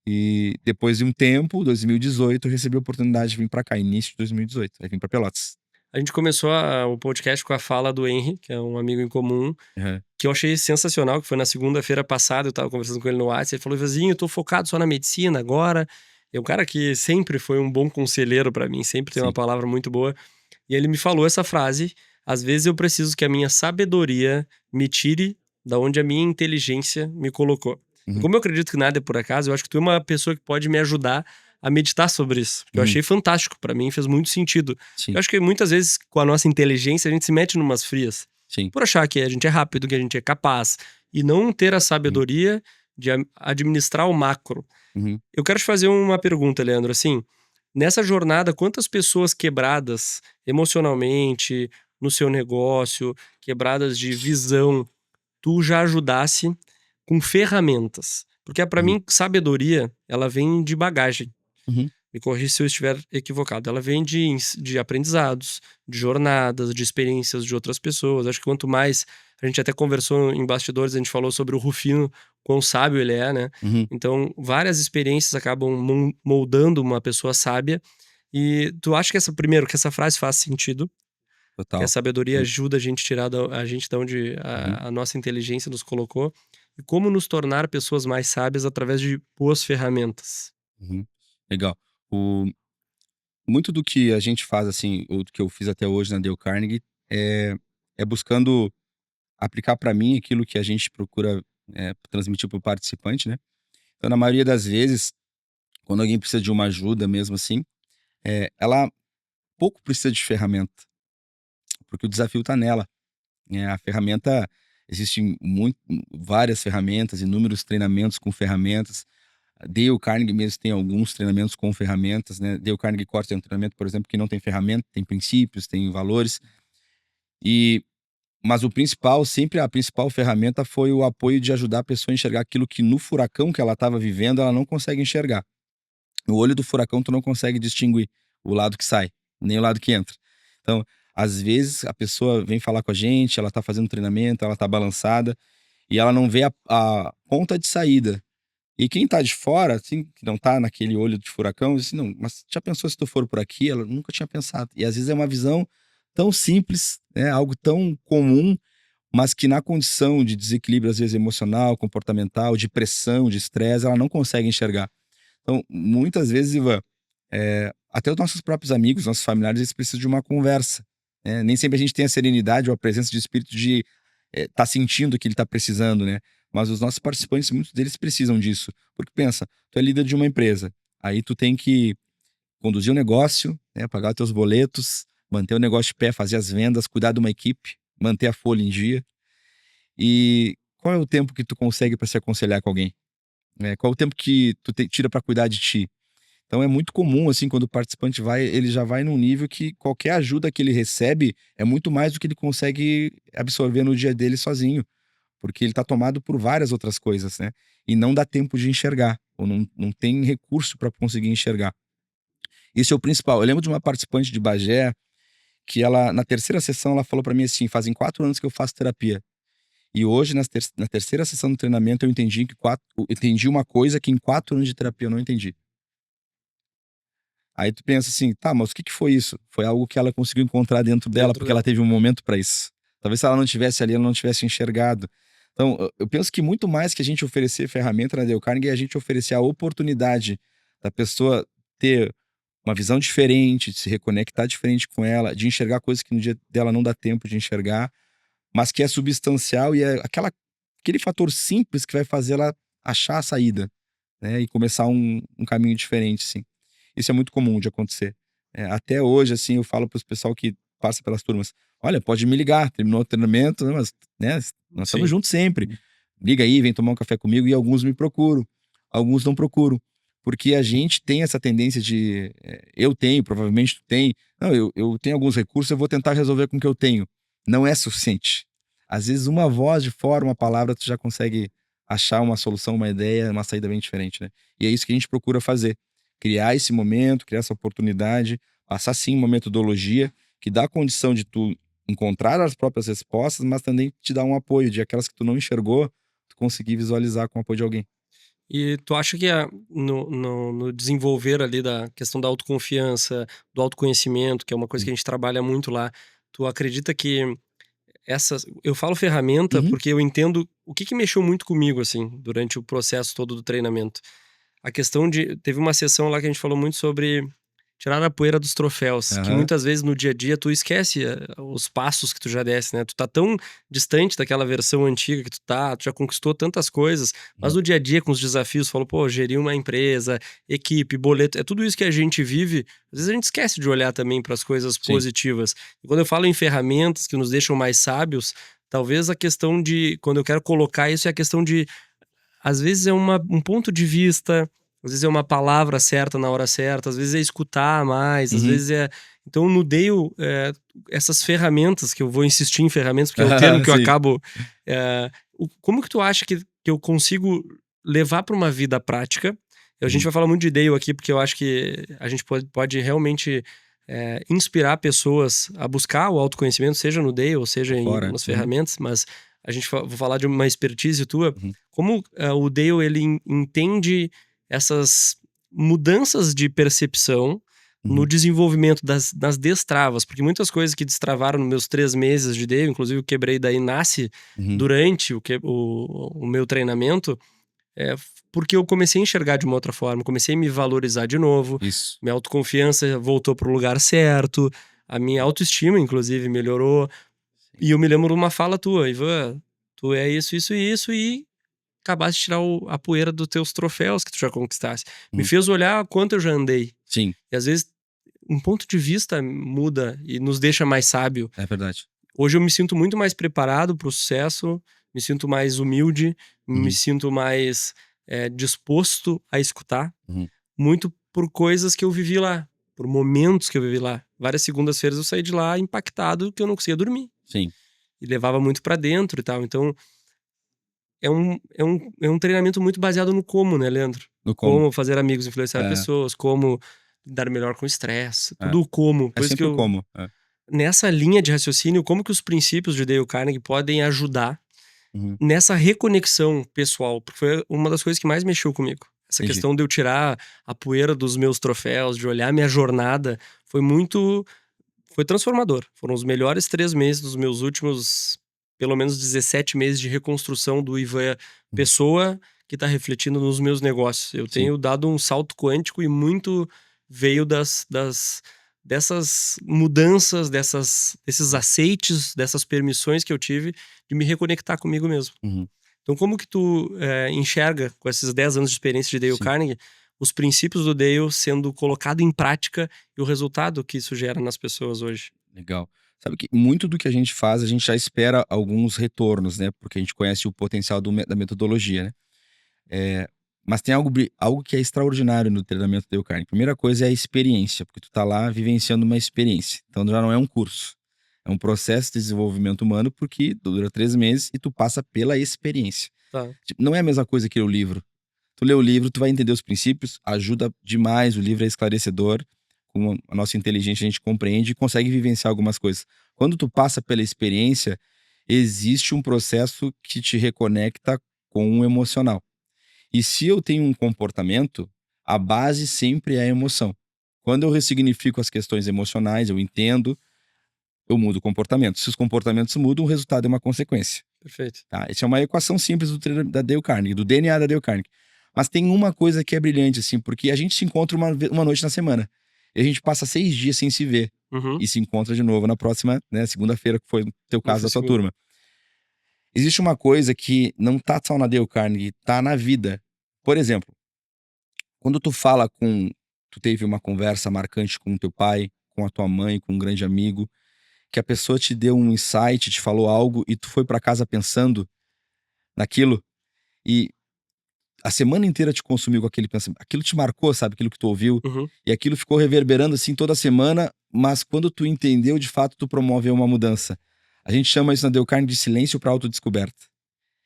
E depois de um tempo, 2018, eu recebi a oportunidade de vir pra cá, início de 2018. Aí vim pra Pelotas. A gente começou o podcast com a fala do Henry, que é um amigo em comum, Aham. que eu achei sensacional, que foi na segunda-feira passada, eu tava conversando com ele no WhatsApp, ele falou, Vizinho, eu tô focado só na medicina agora. É um cara que sempre foi um bom conselheiro pra mim, sempre tem uma Sim. palavra muito boa. E ele me falou essa frase, às vezes eu preciso que a minha sabedoria me tire da onde a minha inteligência me colocou. E Uhum. como eu acredito que nada é por acaso, eu acho que tu é uma pessoa que pode me ajudar a meditar sobre isso. Porque eu Uhum. achei fantástico, pra mim fez muito sentido. Sim, Eu acho que muitas vezes, com a nossa inteligência, a gente se mete numas frias. sim. Por achar que a gente é rápido, que a gente é capaz. E não ter a Uhum. sabedoria de administrar o macro. Uhum. Eu quero te fazer uma pergunta, Leandro, assim, nessa jornada, quantas pessoas quebradas emocionalmente, no seu negócio, quebradas de visão, tu já ajudasse com ferramentas? Porque pra Uhum. mim, sabedoria, ela vem de bagagem. Uhum. Me corrija se eu estiver equivocado. Ela vem de aprendizados, de jornadas, de experiências de outras pessoas. Acho que quanto mais. A gente até conversou em bastidores, a gente falou sobre o Rufino, quão sábio ele é, né? Uhum. Então, várias experiências acabam moldando uma pessoa sábia. E tu acha que primeiro, que essa frase faz sentido? Que a Total. sabedoria Uhum. ajuda a gente a tirar a gente de onde Uhum. a nossa inteligência nos colocou? E como nos tornar pessoas mais sábias através de boas ferramentas? Uhum. Legal. O Muito do que a gente faz, assim, ou do que eu fiz até hoje na Dale Carnegie, é é buscando aplicar para mim aquilo que a gente procura, transmitir para o participante, né. Então, na maioria das vezes, quando alguém precisa de uma ajuda mesmo assim, ela pouco precisa de ferramenta, porque o desafio está nela. A ferramenta existem várias ferramentas, inúmeros treinamentos com ferramentas. Dale Carnegie mesmo tem alguns treinamentos com ferramentas, né. Dale Carnegie Corte tem um treinamento, por exemplo, que não tem ferramenta, tem princípios, tem valores. E mas o principal, sempre a principal ferramenta foi o apoio de ajudar a pessoa a enxergar aquilo que no furacão que ela estava vivendo, ela não consegue enxergar. No olho do furacão, tu não consegue distinguir o lado que sai, nem o lado que entra. Então, às vezes, a pessoa vem falar com a gente, ela tá fazendo treinamento, ela tá balançada, e ela não vê a ponta de saída. E quem tá de fora, assim, que não tá naquele olho de furacão, diz assim: "Não, mas já pensou se tu for por aqui?" Ela nunca tinha pensado. E às vezes é uma visão tão simples, né, algo tão comum, mas que na condição de desequilíbrio, às vezes emocional, comportamental, de pressão, de estresse, ela não consegue enxergar. Então, muitas vezes, Ivan, até os nossos próprios amigos, nossos familiares, eles precisam de uma conversa, né. Nem sempre a gente tem a serenidade ou a presença de espírito de, tá sentindo o que ele tá precisando, né. Mas os nossos participantes, muitos deles precisam disso. Porque pensa, tu é líder de uma empresa, aí tu tem que conduzir o negócio, né, pagar os teus boletos, manter o negócio de pé, fazer as vendas, cuidar de uma equipe, manter a folha em dia. E qual é o tempo que tu consegue para se aconselhar com alguém, né? Qual é o tempo que tu tira para cuidar de ti? Então é muito comum, assim, quando o participante vai, ele já vai num nível que qualquer ajuda que ele recebe é muito mais do que ele consegue absorver no dia dele sozinho, porque ele está tomado por várias outras coisas, né? E não dá tempo de enxergar, ou não tem recurso para conseguir enxergar. Isso é o principal. Eu lembro de uma participante de Bagé que ela, na terceira sessão, ela falou para mim assim: fazem 4 anos que eu faço terapia. E hoje, na terceira sessão do treinamento, eu entendi eu entendi uma coisa que em 4 anos de terapia eu não entendi. Aí tu pensa assim, tá, mas o que que foi isso? Foi algo que ela conseguiu encontrar dentro dela, Dentro porque ela dela. teve um momento para isso. Talvez se ela não tivesse ali, ela não tivesse enxergado. Então, eu penso que muito mais que a gente oferecer ferramenta na Dale Carnegie, é a gente oferecer a oportunidade da pessoa ter uma visão diferente, de se reconectar diferente com ela, de enxergar coisas que no dia dela não dá tempo de enxergar, mas que é substancial e é aquele fator simples que vai fazer ela achar a saída, né, e começar um caminho diferente, sim. Isso é muito comum de acontecer. Até hoje, assim, eu falo para os pessoal que passa pelas turmas: "Olha, pode me ligar, terminou o treinamento, né, mas, né, nós estamos Sim. juntos sempre. Liga aí, vem tomar um café comigo", e alguns me procuram, alguns não procuram. Porque a gente tem essa tendência de, eu tenho, provavelmente tu tem: "Não, eu tenho alguns recursos, eu vou tentar resolver com o que eu tenho". Não é suficiente. Às vezes uma voz de fora, uma palavra, tu já consegue achar uma solução, uma ideia, uma saída bem diferente, né. E é isso que a gente procura fazer, criar esse momento, criar essa oportunidade, passar sim uma metodologia que dá a condição de tu encontrar as próprias respostas, mas também te dar um apoio de aquelas que tu não enxergou, tu conseguir visualizar com o apoio de alguém. E tu acha que no desenvolver ali da questão da autoconfiança, do autoconhecimento, que é uma coisa que a gente trabalha muito lá, tu acredita que essas eu falo ferramenta, Uhum. porque eu entendo o que mexeu muito comigo, assim, durante o processo todo do treinamento. A questão de teve uma sessão lá que a gente falou muito sobre tirar a poeira dos troféus, que Aham. muitas vezes no dia a dia tu esquece, os passos que tu já desse, né, tu tá tão distante daquela versão antiga que tu já conquistou tantas coisas, mas Uhum. no dia a dia com os desafios, falou: "Pô, gerir uma empresa, equipe, boleto", é tudo isso que a gente vive, às vezes a gente esquece de olhar também para as coisas Sim. positivas. E quando eu falo em ferramentas que nos deixam mais sábios, talvez a questão de quando eu quero colocar isso é a questão de às vezes é um ponto de vista, às vezes é uma palavra certa na hora certa, às vezes é escutar mais, às Uhum. vezes é então no Dale, essas ferramentas que eu vou insistir em ferramentas, porque é o termo que eu Sim. acabo, como que tu acha que eu consigo levar para uma vida prática? A gente Uhum. vai falar muito de Dale aqui, porque eu acho que a gente pode realmente, inspirar pessoas a buscar o autoconhecimento, seja no Dale ou seja Por fora. nas Uhum. ferramentas, mas vou falar de uma expertise tua, Uhum. como, o Dale ele entende essas mudanças de percepção no Uhum. desenvolvimento das destravas, porque muitas coisas que destravaram nos meus 3 meses de Dale, inclusive o Quebrei Daí nasce Uhum. durante o meu treinamento, porque eu comecei a enxergar de uma outra forma, comecei a me valorizar de novo, Isso. minha autoconfiança voltou para o lugar certo, a minha autoestima inclusive melhorou, Sim. e eu me lembro de uma fala tua: "Ivan, tu é isso, isso e isso e acabaste de tirar a poeira dos teus troféus que tu já conquistaste". Me Uhum. fez olhar quanto eu já andei. Sim, E às vezes um ponto de vista muda e nos deixa mais sábio. é verdade. Hoje eu me sinto muito mais preparado para o sucesso, me sinto mais humilde, me Uhum. sinto mais, disposto a escutar, Uhum. muito por coisas que eu vivi lá, por momentos que eu vivi lá. Várias segundas-feiras eu saí de lá impactado que eu não conseguia dormir, Sim. e levava muito pra dentro e tal. Então é um treinamento muito baseado no como, né, Leandro? No como. Como fazer amigos, influenciar É, pessoas, como lidar melhor com o estresse, é. tudo o como. É Por isso que sempre o eu como. É. nessa linha de raciocínio, como que os princípios de Dale Carnegie podem ajudar Uhum. nessa reconexão pessoal, porque foi uma das coisas que mais mexeu comigo. Essa Entendi. questão de eu tirar a poeira dos meus troféus, de olhar minha jornada, foi transformador. Foram os melhores 3 meses dos meus últimos, pelo menos 17 meses de reconstrução do Ivan Uhum. pessoa que tá refletindo nos meus negócios. Eu Sim. tenho dado um salto quântico e muito veio dessas mudanças, desses aceites, dessas permissões que eu tive de me reconectar comigo mesmo. Uhum. Então como que tu, enxerga, com esses 10 anos de experiência de Dale Sim. Carnegie, os princípios do Dale sendo colocado em prática e o resultado que isso gera nas pessoas hoje? Legal. Sabe que muito do que a gente faz, a gente já espera alguns retornos, né, porque a gente conhece o potencial da metodologia, né. Mas tem algo que é extraordinário no treinamento do Dale Carnegie. Primeira coisa é a experiência, porque tu tá lá vivenciando uma experiência. Então já não é um curso, é um processo de desenvolvimento humano, porque dura 3 meses e tu passa pela experiência. Tá, Tipo, não é a mesma coisa que ler o livro. Tu lê o livro, tu vai entender os princípios, ajuda demais, o livro é esclarecedor, com a nossa inteligência a gente compreende e consegue vivenciar algumas coisas. Quando tu passa pela experiência, existe um processo que te reconecta com o emocional. E se eu tenho um comportamento, a base sempre é a emoção. Quando eu ressignifico as questões emocionais, eu entendo, eu mudo o comportamento. Se os comportamentos mudam, o resultado é uma consequência. perfeito. Tá? Essa é uma equação simples da Dale Carnegie, do DNA da Dale Carnegie. Mas tem uma coisa que é brilhante, assim, porque a gente se encontra uma noite na semana. E a gente passa 6 dias sem se ver. Uhum. E se encontra de novo na próxima, né, segunda-feira, que foi o teu Não caso foi da tua seguro. turma. Existe uma coisa que não tá só na Dale Carnegie, tá na vida. Por exemplo, quando tu fala com tu teve uma conversa marcante com o teu pai, com a tua mãe, com um grande amigo, que a pessoa te deu um insight, te falou algo e tu foi pra casa pensando naquilo, e a semana inteira te consumiu com aquele pensamento, aquilo te marcou, sabe, aquilo que tu ouviu, Uhum. e aquilo ficou reverberando, assim, toda semana, mas quando tu entendeu, de fato, tu promoveu uma mudança. A gente chama isso na Dale Carnegie de silêncio pra autodescoberta.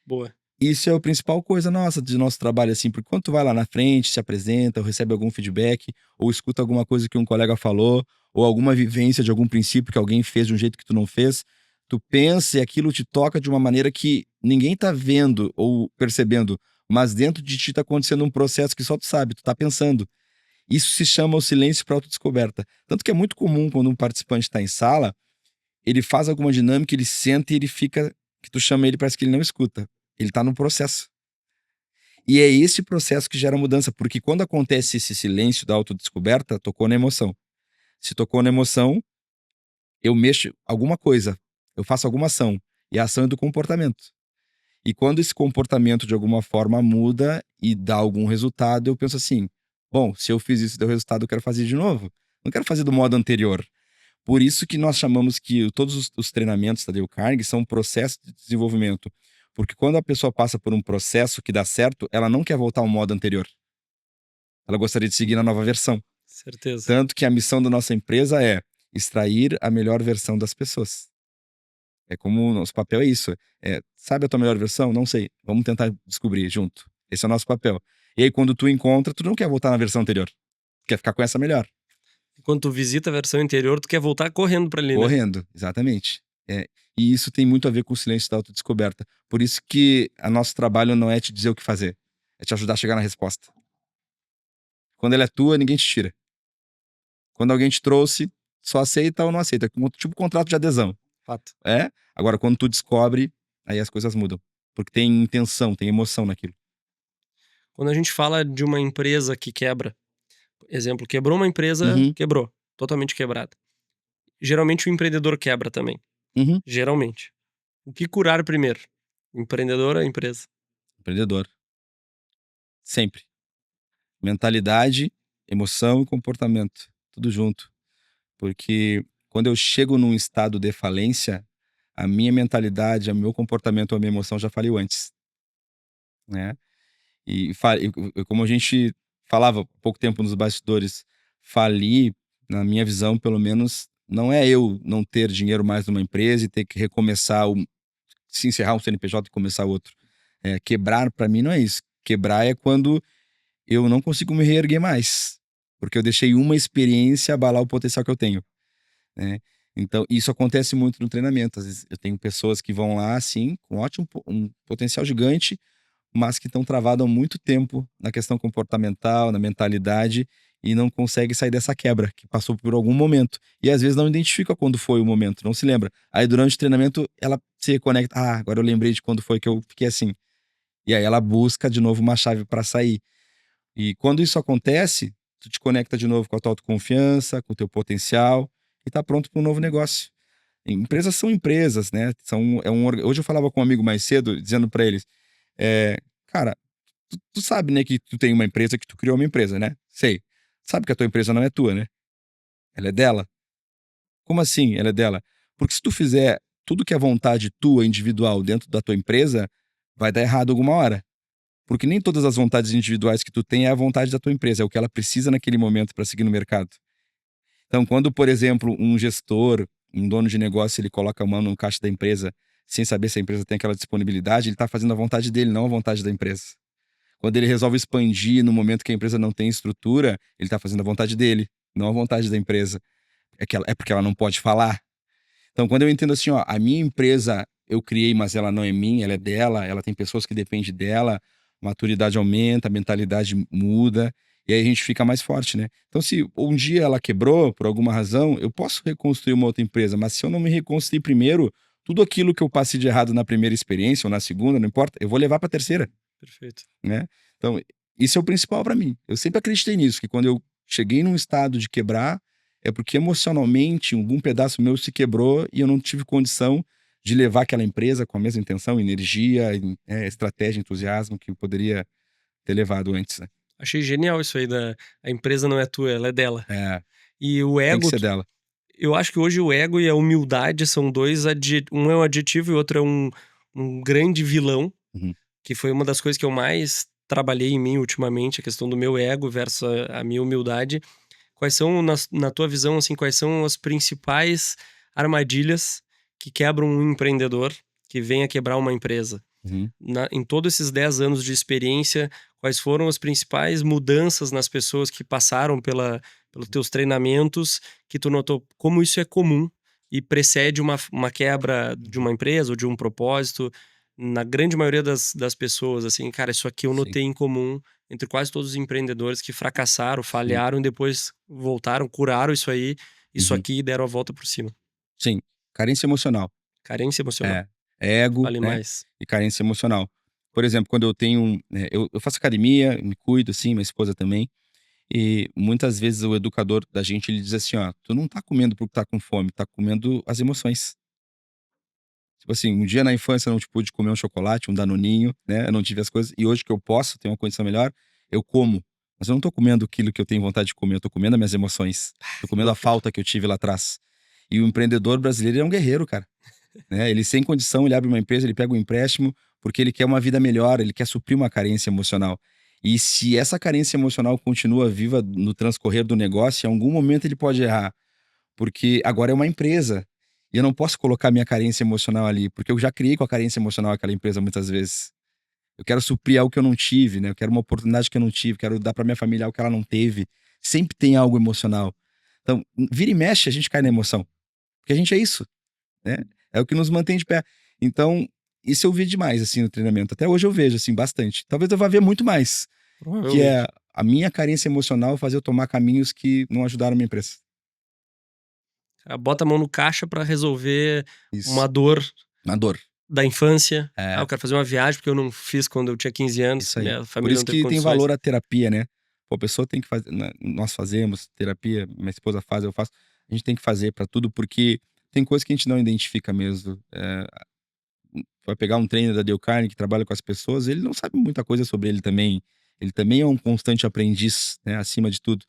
Boa. Isso é a principal coisa nossa, de nosso trabalho, assim, porque quando tu vai lá na frente, se apresenta, ou recebe algum feedback, ou escuta alguma coisa que um colega falou, ou alguma vivência de algum princípio que alguém fez de um jeito que tu não fez, tu pensa e aquilo te toca de uma maneira que ninguém tá vendo ou percebendo, mas dentro de ti tá acontecendo um processo que só tu sabe, tu tá pensando. Isso se chama o silêncio para autodescoberta. Tanto que é muito comum quando um participante está em sala, ele faz alguma dinâmica, ele senta e ele fica, que tu chama ele, parece que ele não escuta. Ele tá no processo. E é esse processo que gera mudança, porque quando acontece esse silêncio da autodescoberta, tocou na emoção. Se tocou na emoção, eu mexo alguma coisa, eu faço alguma ação, e a ação é do comportamento. E quando esse comportamento de alguma forma muda e dá algum resultado, eu penso assim: bom, se eu fiz isso e deu resultado, eu quero fazer de novo. Não quero fazer do modo anterior. Por isso que nós chamamos que todos os treinamentos da Dale Carnegie são um processo de desenvolvimento. Porque quando a pessoa passa por um processo que dá certo, ela não quer voltar ao modo anterior. Ela gostaria de seguir na nova versão. Certeza. Tanto que a missão da nossa empresa é extrair a melhor versão das pessoas. É como o nosso papel é isso. Sabe a tua melhor versão? Não sei. Vamos tentar descobrir junto. Esse é o nosso papel. E aí, quando tu encontra, tu não quer voltar na versão anterior. Tu quer ficar com essa melhor. Quando tu visita a versão interior, tu quer voltar correndo pra ali, né? Correndo, exatamente. E isso tem muito a ver com o silêncio da autodescoberta. Por isso que o nosso trabalho não é te dizer o que fazer. É te ajudar a chegar na resposta. Quando ela é tua, ninguém te tira. Quando alguém te trouxe, só aceita ou não aceita. Tipo contrato de adesão. Fato. Agora, quando tu descobre, aí as coisas mudam. Porque tem intenção, tem emoção naquilo. Quando a gente fala de uma empresa que quebra, exemplo, quebrou uma empresa, Uhum, quebrou, totalmente quebrada. Geralmente o empreendedor quebra também. uhum. Geralmente. O que curar primeiro? O empreendedor ou a empresa? Empreendedor. Sempre. Mentalidade, emoção e comportamento. Tudo junto. Porque quando eu chego num estado de falência, a minha mentalidade, o meu comportamento, a minha emoção já faliu antes, né? Como a gente falava há pouco tempo nos bastidores, falir, na minha visão, pelo menos, não é eu não ter dinheiro mais numa empresa e ter que recomeçar, se encerrar um CNPJ e começar outro. Quebrar, para mim, não é isso. Quebrar é quando eu não consigo me reerguer mais, porque eu deixei uma experiência abalar o potencial que eu tenho, né? Então, isso acontece muito no treinamento. Às vezes eu tenho pessoas que vão lá, assim, com um potencial gigante, mas que estão travadas há muito tempo na questão comportamental, na mentalidade, e não conseguem sair dessa quebra, que passou por algum momento. E às vezes não identifica quando foi o momento, não se lembra. Aí durante o treinamento ela se reconecta: ah, agora eu lembrei de quando foi que eu fiquei assim. E aí ela busca de novo uma chave para sair. E quando isso acontece, tu te conecta de novo com a tua autoconfiança, com o teu potencial, e tá pronto para um novo negócio. Empresas são empresas, né? Hoje eu falava com um amigo mais cedo, dizendo para eles: cara, tu sabe, né, que tu tem uma empresa, que tu criou uma empresa, né? Sei. Sabe que a tua empresa não é tua, né? Ela é dela. Como assim ela é dela? Porque se tu fizer tudo que é vontade tua, individual, dentro da tua empresa, vai dar errado alguma hora. Porque nem todas as vontades individuais que tu tem é a vontade da tua empresa, é o que ela precisa naquele momento para seguir no mercado. Então, quando, por exemplo, um gestor, um dono de negócio, ele coloca a mão no caixa da empresa sem saber se a empresa tem aquela disponibilidade, ele está fazendo a vontade dele, não a vontade da empresa. Quando ele resolve expandir no momento que a empresa não tem estrutura, ele está fazendo a vontade dele, não a vontade da empresa. É porque ela não pode falar. Então, quando eu entendo assim, ó, a minha empresa eu criei, mas ela não é minha, ela é dela, ela tem pessoas que dependem dela, a maturidade aumenta, a mentalidade muda, e aí a gente fica mais forte, né? Então, se um dia ela quebrou, por alguma razão, eu posso reconstruir uma outra empresa, mas se eu não me reconstruir primeiro, tudo aquilo que eu passei de errado na primeira experiência ou na segunda, não importa, eu vou levar para a terceira, Perfeito. né? Então, isso é o principal para mim. Eu sempre acreditei nisso, que quando eu cheguei num estado de quebrar, é porque emocionalmente algum pedaço meu se quebrou e eu não tive condição de levar aquela empresa com a mesma intenção, energia, estratégia, entusiasmo que eu poderia ter levado antes, né? Achei genial isso aí da a empresa não é tua, ela é dela. É, E o tem que ego, ser dela. eu acho que hoje o ego e a humildade são dois um é um adjetivo e o outro é um grande vilão, Uhum. que foi uma das coisas que eu mais trabalhei em mim ultimamente, a questão do meu ego versus a minha humildade. Quais são, na tua visão, assim, quais são as principais armadilhas que quebram um empreendedor que venha quebrar uma empresa? Uhum. Em todos esses 10 anos de experiência, quais foram as principais mudanças nas pessoas que passaram pelos teus treinamentos, que tu notou como isso é comum e precede uma quebra de uma empresa ou de um propósito. Na grande maioria das pessoas, assim, cara, isso aqui eu Sim, notei em comum entre quase todos os empreendedores que fracassaram, sim. falharam e depois voltaram, curaram isso Uhum. aqui e deram a volta por cima. Sim, carência emocional. Carência emocional, É, ego, vale né, mais. e carência emocional. Por exemplo, quando eu tenho, eu faço academia, me cuido, assim, minha esposa também, e muitas vezes o educador da gente, ele diz assim: "Ó, tu não tá comendo porque tá com fome, tá comendo as emoções". Tipo assim, um dia na infância eu não pude comer um chocolate, um danoninho, né, eu não tive as coisas, e hoje que eu posso, tenho uma condição melhor, eu como. Mas eu não tô comendo aquilo que eu tenho vontade de comer, eu tô comendo as minhas emoções, tô Que comendo a loucura. falta que eu tive lá atrás. E o empreendedor brasileiro, ele é um guerreiro, cara, né, ele sem condição, ele abre uma empresa, ele pega um empréstimo, porque ele quer uma vida melhor, ele quer suprir uma carência emocional. E se essa carência emocional continua viva no transcorrer do negócio, em algum momento ele pode errar, porque agora é uma empresa, e eu não posso colocar minha carência emocional ali, porque eu já criei com a carência emocional aquela empresa muitas vezes. Eu quero suprir algo que eu não tive, né, eu quero uma oportunidade que eu não tive, quero dar para minha família algo que ela não teve. Sempre tem algo emocional. Então, vira e mexe a gente cai na emoção, porque a gente é isso, né, é o que nos mantém de pé. Então, isso eu vi demais, assim, no treinamento. Até hoje eu vejo, assim, bastante. Talvez eu vá ver muito mais, que é Provavelmente. a minha carência emocional fazer eu tomar caminhos que não ajudaram a minha empresa. Bota a mão no caixa pra resolver Isso, uma dor na dor. da infância. Eu É. quero fazer uma viagem porque eu não fiz quando eu tinha 15 anos, Isso aí. minha Por família isso não teve que tem condições. valor a terapia, né. Pô, a pessoa tem que fazer, nós fazemos terapia, minha esposa faz, eu faço. A gente tem que fazer pra tudo, porque tem coisa que a gente não identifica mesmo. Vai pegar um trainer da Dale Carnegie que trabalha com as pessoas, ele não sabe muita coisa sobre ele também. Ele também é um constante aprendiz, né, acima de tudo.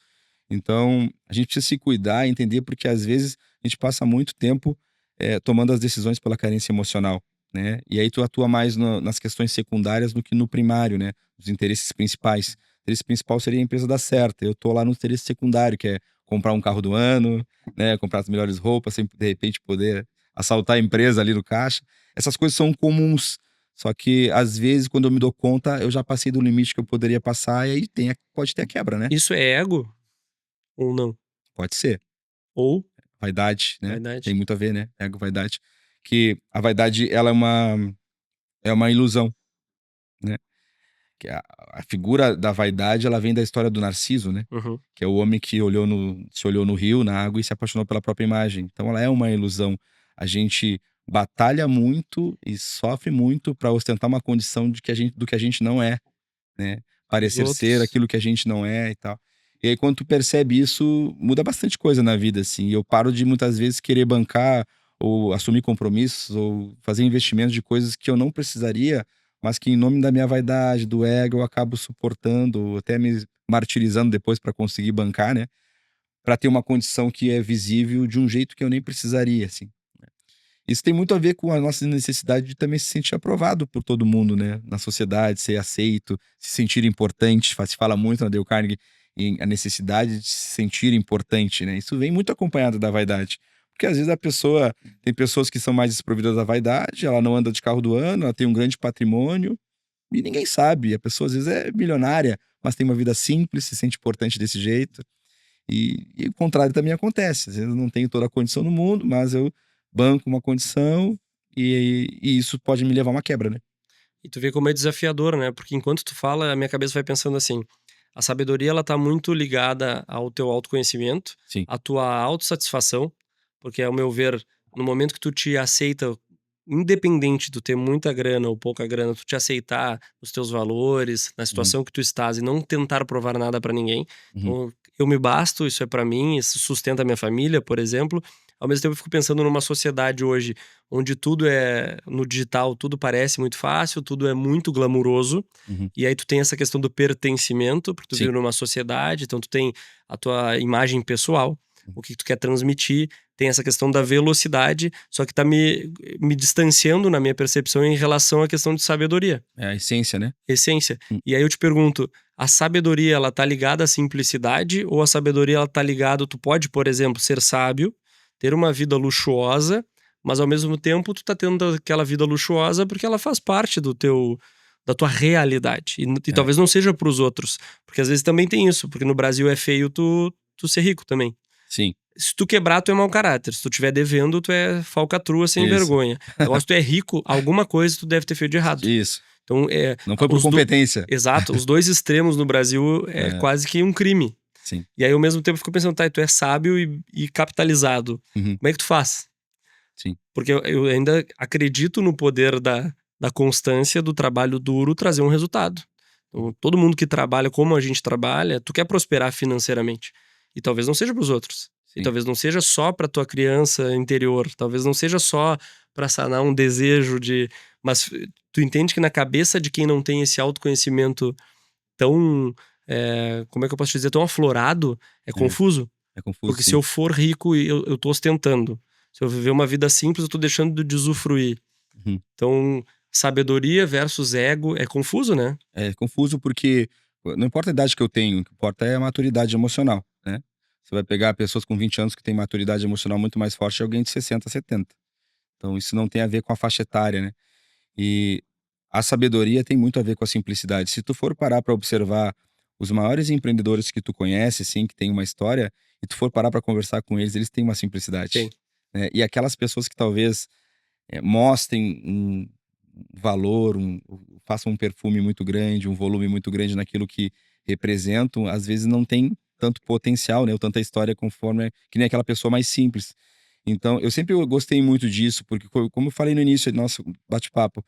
Então, a gente precisa se cuidar e entender, porque às vezes a gente passa muito tempo, tomando as decisões pela carência emocional, né. E aí tu atua mais nas questões secundárias do que no primário, né, os interesses principais. O interesse principal seria a empresa dar certo, eu tô lá no interesse secundário, que é comprar um carro do ano, né, comprar as melhores roupas, sem de repente poder assaltar a empresa ali no caixa. Essas coisas são comuns, só que às vezes quando eu me dou conta, eu já passei do limite que eu poderia passar, e aí pode ter a quebra, né. Isso é ego ou não? Pode ser. Ou Vaidade, né, tem vaidade? muito a ver, né, ego, vaidade. Que a vaidade ela é uma ilusão, né, que a figura da vaidade ela vem da história do Narciso, né, Uhum. que é o homem que se olhou no rio, na água e se apaixonou pela própria imagem. Então ela é uma ilusão. A gente batalha muito e sofre muito para ostentar uma condição do que a gente não é, né, Os parecer ser outros. aquilo que a gente não é e tal. E aí quando tu percebe isso, muda bastante coisa na vida, assim. Eu paro de muitas vezes querer bancar ou assumir compromissos ou fazer investimentos de coisas que eu não precisaria, mas que em nome da minha vaidade, do ego, eu acabo suportando ou até me martirizando depois para conseguir bancar, né, para ter uma condição que é visível de um jeito que eu nem precisaria, assim. Isso tem muito a ver com a nossa necessidade de também se sentir aprovado por todo mundo, né, na sociedade, ser aceito, se sentir importante. Se fala muito na Dale Carnegie em a necessidade de se sentir importante, né, isso vem muito acompanhado da vaidade. Porque às vezes a pessoa tem pessoas que são mais desprovidas da vaidade, ela não anda de carro do ano, ela tem um grande patrimônio e ninguém sabe. A pessoa às vezes é milionária, mas tem uma vida simples, se sente importante desse jeito. E o contrário também acontece. Às vezes eu não tenho toda a condição no mundo, mas eu banco uma condição e isso pode me levar a uma quebra, né. E tu vê como é desafiador, né, porque enquanto tu fala, a minha cabeça vai pensando assim: a sabedoria ela tá muito ligada ao teu autoconhecimento, Sim. à tua autossatisfação, porque ao meu ver, no momento que tu te aceita, independente de tu ter muita grana ou pouca grana, tu te aceitar os teus valores, na Uhum, situação que tu estás e não tentar provar nada pra ninguém. uhum. Então, eu me basto, isso é pra mim, isso sustenta a minha família, por exemplo. Ao mesmo tempo eu fico pensando numa sociedade hoje onde tudo é no digital, tudo parece muito fácil, tudo é muito glamuroso. Uhum. E aí tu tem essa questão do pertencimento, porque tu Sim. vive numa sociedade, então tu tem a tua imagem pessoal, Uhum. o que tu quer transmitir, tem essa questão da velocidade, só que tá me distanciando na minha percepção em relação à questão de sabedoria, É a essência, né. essência. Hum. E aí eu te pergunto, a sabedoria ela tá ligada à simplicidade ou a sabedoria ela tá ligada, tu pode, por exemplo, ser sábio, ter uma vida luxuosa, mas ao mesmo tempo tu tá tendo aquela vida luxuosa porque ela faz parte do teu da tua realidade e É. talvez não seja para os outros, porque às vezes também tem isso, porque no Brasil é feio tu tu ser rico também. Sim. Se tu quebrar, tu é mau caráter. Se tu tiver devendo, tu é falcatrua sem Isso. vergonha. Agora, se tu é rico, alguma coisa tu deve ter feito de errado. Isso. Então, Não foi por competência. Exato. Os dois extremos no Brasil é quase que um crime. Sim. E aí, ao mesmo tempo, eu fico pensando, tá, tu é sábio e capitalizado. Uhum. Como é que tu faz? Sim. Porque eu ainda acredito no poder da constância, do trabalho duro trazer um resultado. Então, todo mundo que trabalha como a gente trabalha, tu quer prosperar financeiramente. E talvez não seja para os outros. Sim. E talvez não seja só para tua criança interior. Talvez não seja só para sanar um desejo de... Mas tu entende que na cabeça de quem não tem esse autoconhecimento tão... como é que eu posso dizer? Tão aflorado, é confuso. É confuso, Porque sim. se eu for rico, eu tô ostentando. Se eu viver uma vida simples, eu tô deixando de usufruir. Uhum. Então, sabedoria versus ego é confuso, né? É confuso porque não importa a idade que eu tenho, o que importa é a maturidade emocional, né? Você vai pegar pessoas com 20 anos que têm maturidade emocional muito mais forte que alguém de 60, 70. Então isso não tem a ver com a faixa etária, né? E a sabedoria tem muito a ver com a simplicidade. Se tu for parar para observar os maiores empreendedores que tu conhece, assim, que tem uma história, e tu for parar para conversar com eles, eles têm uma simplicidade, Tem. né? E aquelas pessoas que talvez mostrem um valor, façam um perfume muito grande, um volume muito grande naquilo que representam, às vezes não tem tanto potencial, né, ou tanta história conforme que nem aquela pessoa mais simples. Então, eu sempre gostei muito disso, porque como eu falei no início do nosso bate-papo,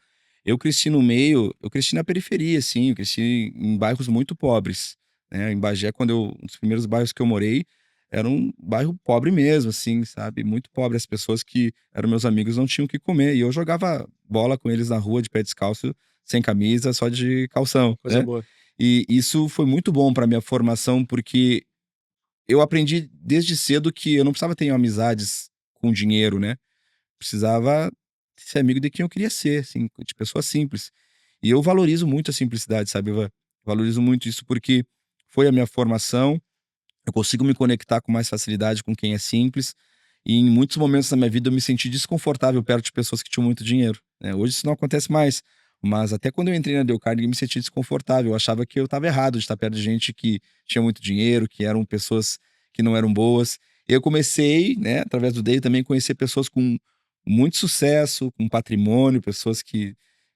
eu cresci no meio, eu cresci na periferia, assim, eu cresci em bairros muito pobres, né? Em Bagé, um dos primeiros bairros que eu morei, era um bairro pobre mesmo, assim, sabe? Muito pobre. As pessoas que eram meus amigos não tinham o que comer. E eu jogava bola com eles na rua, de pé descalço, sem camisa, só de calção, Coisa né? boa. E isso foi muito bom para minha formação, porque eu aprendi desde cedo que eu não precisava ter amizades com dinheiro, né? Precisava ser amigo de quem eu queria ser, assim, de pessoa simples. E eu valorizo muito a simplicidade, sabe, Ivan? Valorizo muito isso porque foi a minha formação. Eu consigo me conectar com mais facilidade com quem é simples. E em muitos momentos da minha vida eu me senti desconfortável perto de pessoas que tinham muito dinheiro, né? Hoje isso não acontece mais. Mas até quando eu entrei na Dale Carnegie eu me senti desconfortável. Eu achava que eu estava errado de estar perto de gente que tinha muito dinheiro, que eram pessoas que não eram boas. Eu comecei, né, através do Dale também conhecer pessoas com muito sucesso, com patrimônio, pessoas que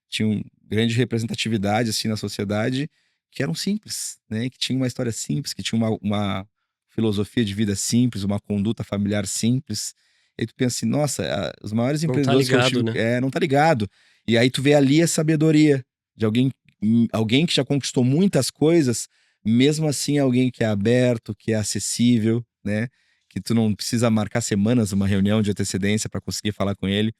tinham grande representatividade assim na sociedade, que eram simples, né, que tinham uma história simples, que tinham uma filosofia de vida simples, uma conduta familiar simples. E aí tu pensa assim, nossa, os maiores Não tá empreendedores que eu ligado, tive, né? não tá ligado. E aí tu vê ali a sabedoria de alguém que já conquistou muitas coisas, mesmo assim alguém que é aberto, que é acessível, né? Que tu não precisa marcar semanas uma reunião de antecedência para conseguir falar com ele.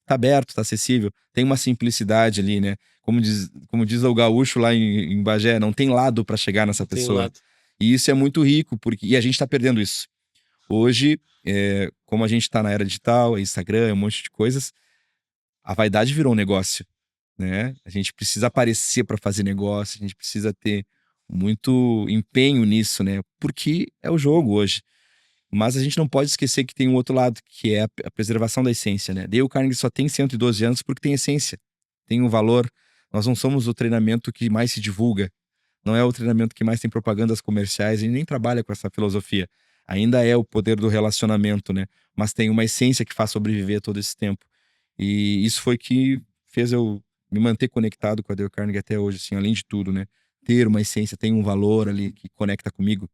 Tá aberto, tá acessível, tem uma simplicidade ali, né? Como diz o gaúcho lá em Bagé, não tem lado para chegar nessa Não tem pessoa. lado. E isso é muito rico, e a gente tá perdendo isso. Hoje, como a gente tá na era digital, Instagram, um monte de coisas, a vaidade virou um negócio, né? A gente precisa aparecer para fazer negócio, a gente precisa ter muito empenho nisso, né? Porque é o jogo hoje. Mas a gente não pode esquecer que tem um outro lado, que é a preservação da essência, né? Dale Carnegie só tem 112 anos porque tem essência, tem um valor. Nós não somos o treinamento que mais se divulga, não é o treinamento que mais tem propagandas comerciais, e nem trabalha com essa filosofia. Ainda é o poder do relacionamento, né? Mas tem uma essência que faz sobreviver todo esse tempo. E isso foi que fez eu me manter conectado com a Dale Carnegie até hoje, assim, além de tudo, né? Ter uma essência, tem um valor ali que conecta comigo.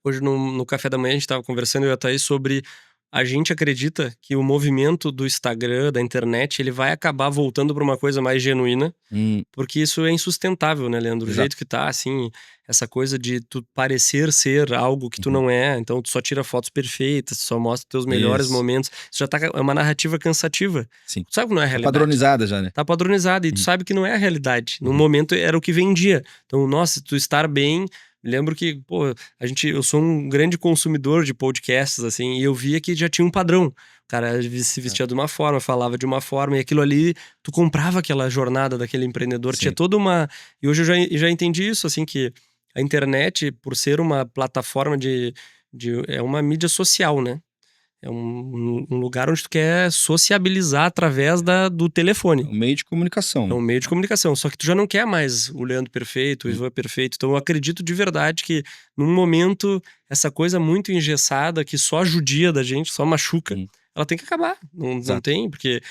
Hoje no café da manhã a gente tava conversando, eu e a Thaís, sobre a gente acredita que o movimento do Instagram, da internet, ele vai acabar voltando para uma coisa mais genuína, Hum, porque isso é insustentável, né, Leandro? Do jeito exato. que tá, assim, essa coisa de tu parecer ser algo que tu Uhum. não é, então tu só tira fotos perfeitas, tu só mostra teus melhores Isso, momentos. Isso já tá, é uma narrativa cansativa. sim. Tu sabe que não é a Tá realidade. padronizada já, né? Tá padronizado e tu Uhum, sabe que não é a realidade. No uhum. momento era o que vendia. Então, nossa, tu estar bem. Lembro que, pô, eu sou um grande consumidor de podcasts, assim, e eu via que já tinha um padrão. O cara se É, vestia de uma forma, falava de uma forma, e aquilo ali, tu comprava aquela jornada daquele empreendedor. Tinha sim. toda uma. E hoje eu já entendi isso, assim, que a internet, por ser uma plataforma é uma mídia social, né? É um lugar onde tu quer sociabilizar através do É telefone. um meio de comunicação. É um meio de comunicação. Só que tu já não quer mais o Leandro perfeito, o Ivan perfeito. Então eu acredito de verdade que, num momento, essa coisa muito engessada, que só judia da gente, só machuca, ela tem que acabar. Não Exato. tem, porque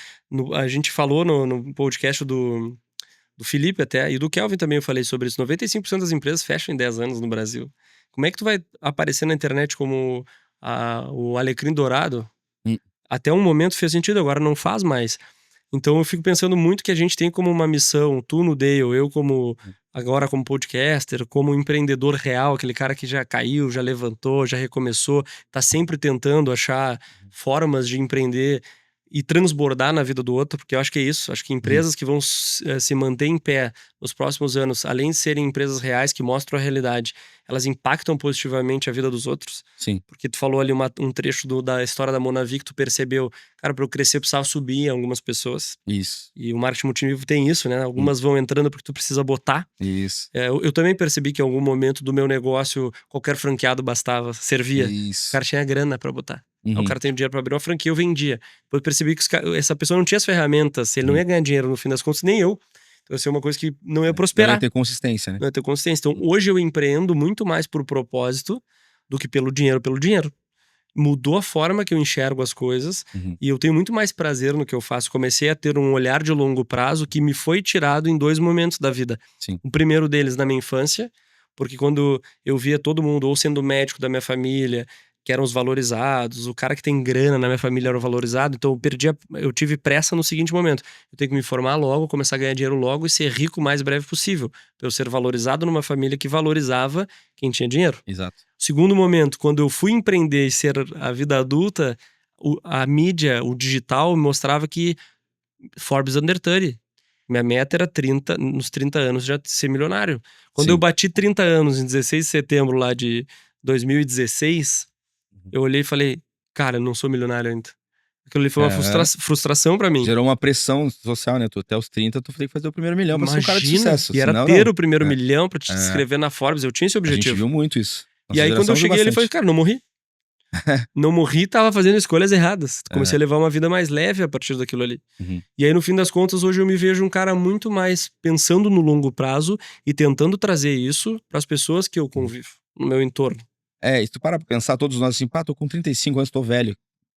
a gente falou no podcast do Felipe até, e do Kelvin também eu falei sobre isso. 95% das empresas fecham em 10 anos no Brasil. Como é que tu vai aparecer na internet como o Alecrim Dourado? Hum. Até um momento fez sentido, agora não faz mais. Então eu fico pensando muito que a gente tem como uma missão, tu no Dale, eu agora como podcaster, como empreendedor real, aquele cara que já caiu, já levantou, já recomeçou, tá sempre tentando achar formas de empreender e transbordar na vida do outro, porque eu acho que é isso. Acho que empresas que vão se manter em pé nos próximos anos, além de serem empresas reais que mostram a realidade, elas impactam positivamente a vida dos outros. Sim. Porque tu falou ali um trecho da história da Monavi que tu percebeu, cara, para eu crescer eu precisava subir algumas pessoas. Isso. E o marketing multinível tem isso, né? Algumas vão entrando porque tu precisa botar. Isso. Eu também percebi que em algum momento do meu negócio, qualquer franqueado bastava, servia. Isso. O cara tinha grana para botar. Uhum. O cara tem dinheiro para abrir uma franquia, eu vendia. Depois eu percebi que essa pessoa não tinha as ferramentas, ele não ia ganhar dinheiro no fim das contas, nem eu. Então ia ser uma coisa que não ia prosperar. Não ia ter consistência, né? Não ia ter consistência. Então hoje eu empreendo muito mais por propósito do que pelo dinheiro. Mudou a forma que eu enxergo as coisas e eu tenho muito mais prazer no que eu faço. Comecei a ter um olhar de longo prazo que me foi tirado em 2 momentos da vida. Sim. O primeiro deles na minha infância, porque quando eu via todo mundo ou sendo médico da minha família, que eram os valorizados, o cara que tem grana na minha família era o valorizado, então eu tive pressa no seguinte momento: eu tenho que me formar logo, começar a ganhar dinheiro logo e ser rico o mais breve possível, para eu ser valorizado numa família que valorizava quem tinha dinheiro. Exato. Segundo momento, quando eu fui empreender e ser a vida adulta, a mídia, o digital mostrava que Forbes Under 30. Minha meta era nos 30 anos já ser milionário. Quando eu bati 30 anos em 16 de setembro lá de 2016, eu olhei e falei, cara, eu não sou milionário ainda. Aquilo ali foi uma frustração pra mim. Gerou uma pressão social, né? Até os 30, tu tem que fazer o primeiro milhão pra ser um cara de sucesso. E era senão, ter não. o primeiro milhão pra te inscrever na Forbes. Eu tinha esse A gente objetivo. viu muito isso. E aí quando eu cheguei, ele falou, cara, não morri. Não morri, tava fazendo escolhas erradas. Comecei a levar uma vida mais leve a partir daquilo ali. E aí, no fim das contas, hoje eu me vejo um cara muito mais pensando no longo prazo e tentando trazer isso pras pessoas que eu convivo, no meu entorno. E se tu parar pra pensar, todos nós assim, tô com 35 anos, tô velho.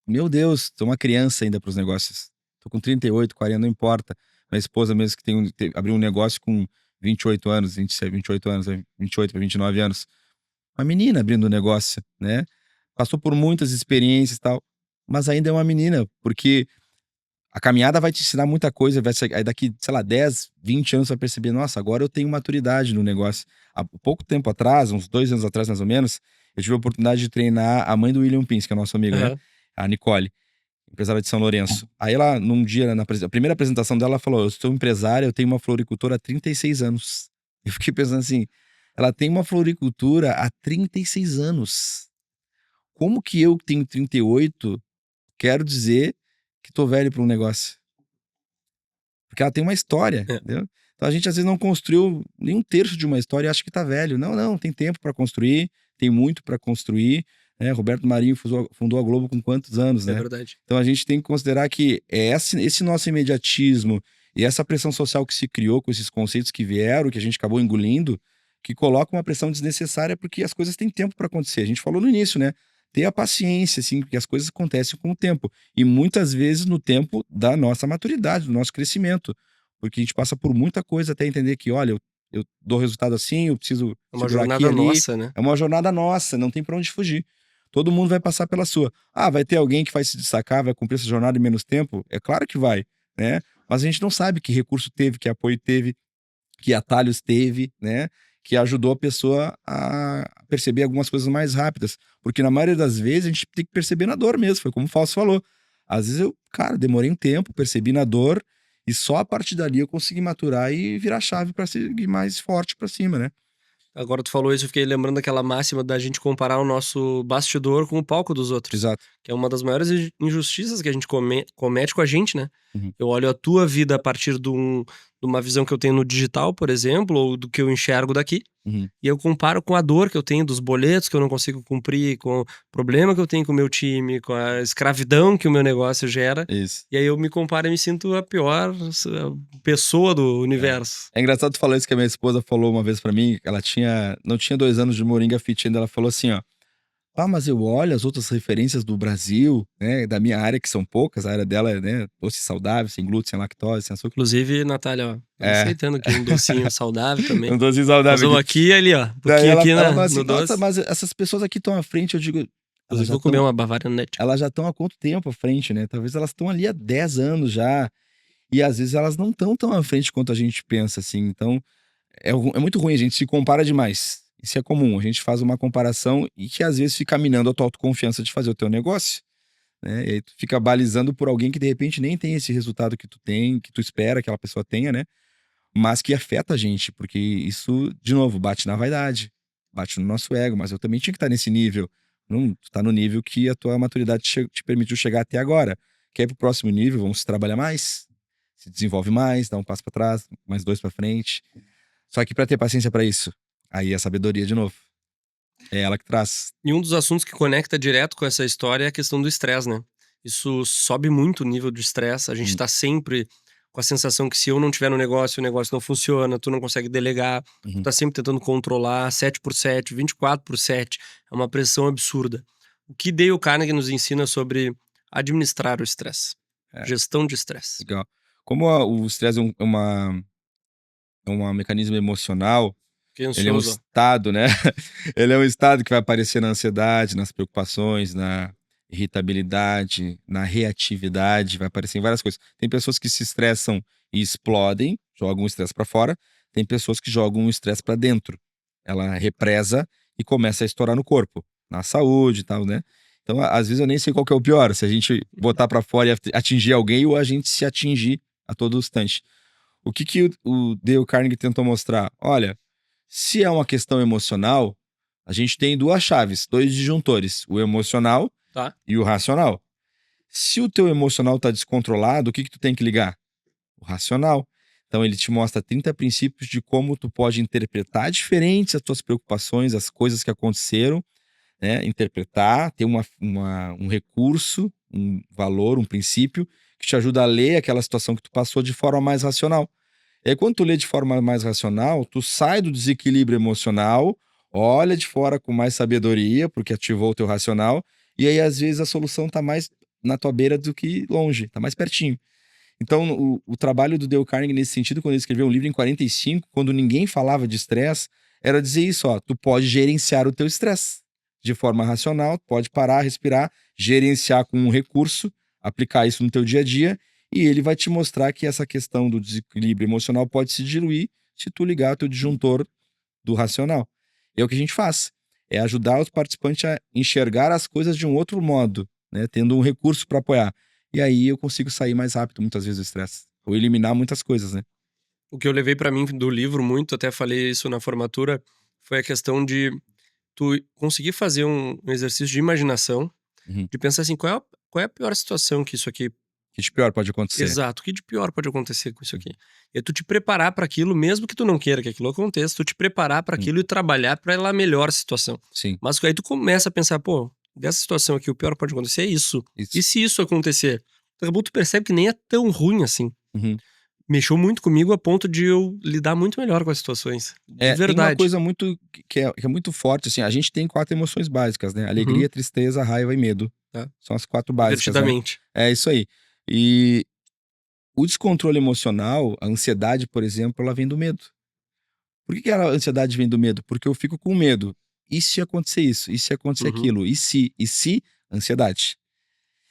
Meu Deus, tô uma criança ainda pros negócios. Tô com 38, 40, não importa. Minha esposa mesmo que abriu um negócio com 28 anos, 28 anos, 28 para 29 anos. Uma menina abrindo um negócio, né? Passou por muitas experiências e tal, mas ainda é uma menina, porque a caminhada vai te ensinar muita coisa, aí daqui, sei lá, 10, 20 anos você vai perceber, nossa, agora eu tenho maturidade no negócio. Há pouco tempo atrás, uns 2 anos atrás mais ou menos, eu tive a oportunidade de treinar a mãe do William Pins, que é nosso amigo, né? A Nicole, empresária de São Lourenço. Aí ela, num dia, a primeira apresentação dela, ela falou, eu sou empresária, eu tenho uma floricultura há 36 anos. Eu fiquei pensando assim, ela tem uma floricultura há 36 anos. Como que eu tenho 38, quero dizer que tô velho para um negócio? Porque ela tem uma história, entendeu? Então a gente às vezes não construiu nem um terço de uma história e acha que tá velho. Não, tem tempo para construir, tem muito para construir, né? Roberto Marinho fundou a Globo com quantos anos, né? É verdade. Então a gente tem que considerar que esse nosso imediatismo e essa pressão social que se criou com esses conceitos que vieram, que a gente acabou engolindo, que coloca uma pressão desnecessária porque as coisas têm tempo para acontecer. A gente falou no início, né? Ter a paciência, assim, porque as coisas acontecem com o tempo. E muitas vezes no tempo da nossa maturidade, do nosso crescimento. Porque a gente passa por muita coisa até entender que, olha, eu dou resultado assim, eu preciso É uma segurar aqui, jornada ali. nossa, né? É uma jornada nossa, não tem pra onde fugir. Todo mundo vai passar pela sua. Vai ter alguém que vai se destacar, vai cumprir essa jornada em menos tempo? É claro que vai, né? Mas a gente não sabe que recurso teve, que apoio teve, que atalhos teve, né? Que ajudou a pessoa a perceber algumas coisas mais rápidas. Porque na maioria das vezes a gente tem que perceber na dor mesmo, foi como o Fausto falou. Às vezes eu, demorei um tempo, percebi na dor, e só a partir dali eu consegui maturar e virar chave pra seguir mais forte pra cima, né? Agora tu falou isso, eu fiquei lembrando daquela máxima da gente comparar o nosso bastidor com o palco dos outros. Exato. Que é uma das maiores injustiças que a gente comete com a gente, né? Uhum. Eu olho a tua vida a partir de um uma visão que eu tenho no digital, por exemplo, ou do que eu enxergo daqui. Uhum. E eu comparo com a dor que eu tenho dos boletos que eu não consigo cumprir, com o problema que eu tenho com o meu time, com a escravidão que o meu negócio gera. Isso. E aí eu me comparo e me sinto a pior pessoa do universo. É engraçado tu falar isso, que a minha esposa falou uma vez pra mim. Ela não tinha 2 anos de Moringa Fit ainda. Ela falou assim, ó: "Ah, mas eu olho as outras referências do Brasil, né, da minha área, que são poucas, a área dela é, né, doce saudável, sem glúten, sem lactose, sem açúcar." Inclusive, Natália, ó, tô É. aceitando aqui um docinho saudável também. Um doce Nós saudável vamos aqui. aqui e ali, ó. Um Daí pouquinho aqui ela fala assim: no "Nossa, doce. mas essas pessoas aqui estão à frente." Eu digo: "Elas Inclusive, já vou comer estão uma Bavarian Net. elas já estão há quanto tempo à frente, né? Talvez elas estão ali há 10 anos já, e às vezes elas não estão tão à frente quanto a gente pensa, assim. Então, é muito ruim, a gente se compara demais. Isso é comum, a gente faz uma comparação e que às vezes fica minando a tua autoconfiança de fazer o teu negócio, né? E aí tu fica balizando por alguém que de repente nem tem esse resultado que tu tem, que tu espera que aquela pessoa tenha, né? Mas que afeta a gente, porque isso, de novo, bate na vaidade, bate no nosso ego. Mas eu também tinha que estar nesse nível. Não, tu tá no nível que a tua maturidade te permitiu chegar até agora. Quer ir pro próximo nível, vamos trabalhar mais, se desenvolve mais, dá um passo para trás, mais 2 para frente. Só que para ter paciência para isso, aí é a sabedoria de novo. É ela que traz. E um dos assuntos que conecta direto com essa história é a questão do estresse, né? Isso sobe muito o nível de estresse. A gente Hum. tá sempre com a sensação que se eu não tiver no negócio, o negócio não funciona, tu não consegue delegar, tu Uhum. tá sempre tentando controlar 7x7, 24x7. É uma pressão absurda. O que Dale Carnegie nos ensina sobre administrar o estresse? É, Gestão de estresse. legal. Como o estresse é um mecanismo emocional. Fiquei Ele é um ansioso, ó. estado, né? Ele é um estado que vai aparecer na ansiedade, nas preocupações, na irritabilidade, na reatividade, vai aparecer em várias coisas. Tem pessoas que se estressam e explodem, jogam o estresse para fora. Tem pessoas que jogam o estresse para dentro. Ela represa e começa a estourar no corpo, na saúde e tal, né? Então, às vezes eu nem sei qual que é o pior, se a gente botar para fora e atingir alguém ou a gente se atingir a todo instante. O que o Dale Carnegie tentou mostrar? Olha, se é uma questão emocional, a gente tem 2 chaves, 2 disjuntores, o emocional Tá? e o racional. Se o teu emocional tá descontrolado, o que tu tem que ligar? O racional. Então ele te mostra 30 princípios de como tu pode interpretar diferentes as tuas preocupações, as coisas que aconteceram, né? Interpretar, ter um recurso, um valor, um princípio que te ajuda a ler aquela situação que tu passou de forma mais racional. E aí, quando tu lê de forma mais racional, tu sai do desequilíbrio emocional, olha de fora com mais sabedoria, porque ativou o teu racional, e aí, às vezes, a solução tá mais na tua beira do que longe, tá mais pertinho. Então, o trabalho do Dale Carnegie nesse sentido, quando ele escreveu um livro em 45, quando ninguém falava de estresse, era dizer isso, ó: tu pode gerenciar o teu estresse de forma racional, pode parar, respirar, gerenciar com um recurso, aplicar isso no teu dia a dia, e ele vai te mostrar que essa questão do desequilíbrio emocional pode se diluir se tu ligar o teu disjuntor do racional. É o que a gente faz, é ajudar os participantes a enxergar as coisas de um outro modo, né, tendo um recurso para apoiar. E aí eu consigo sair mais rápido, muitas vezes, do estresse, ou eliminar muitas coisas, né. O que eu levei pra mim do livro muito, até falei isso na formatura, foi a questão de tu conseguir fazer um exercício de imaginação, Uhum. de pensar assim, qual é a pior situação que isso aqui. Que de pior pode acontecer. Exato, o que de pior pode acontecer com isso aqui? E tu te preparar pra aquilo, mesmo que tu não queira que aquilo aconteça, tu te preparar pra aquilo e trabalhar pra ela melhor a situação. Sim, Mas aí tu começa a pensar, pô, dessa situação aqui, o pior que pode acontecer é isso. isso. E se isso acontecer? Daqui a pouco tu percebe que nem é tão ruim assim. Uhum. Mexeu muito comigo a ponto de eu lidar muito melhor com as situações. De Tem uma verdade. coisa muito que é muito forte, assim, a gente tem 4 emoções básicas, né, Uhum, alegria, tristeza, raiva e medo. tá. São as 4 básicas, né. Divertidamente. É isso aí. E o descontrole emocional, a ansiedade, por exemplo, ela vem do medo. Por que a ansiedade vem do medo? Porque eu fico com medo. E se acontecer isso? E se acontecer Uhum. aquilo? E se? E se? Ansiedade.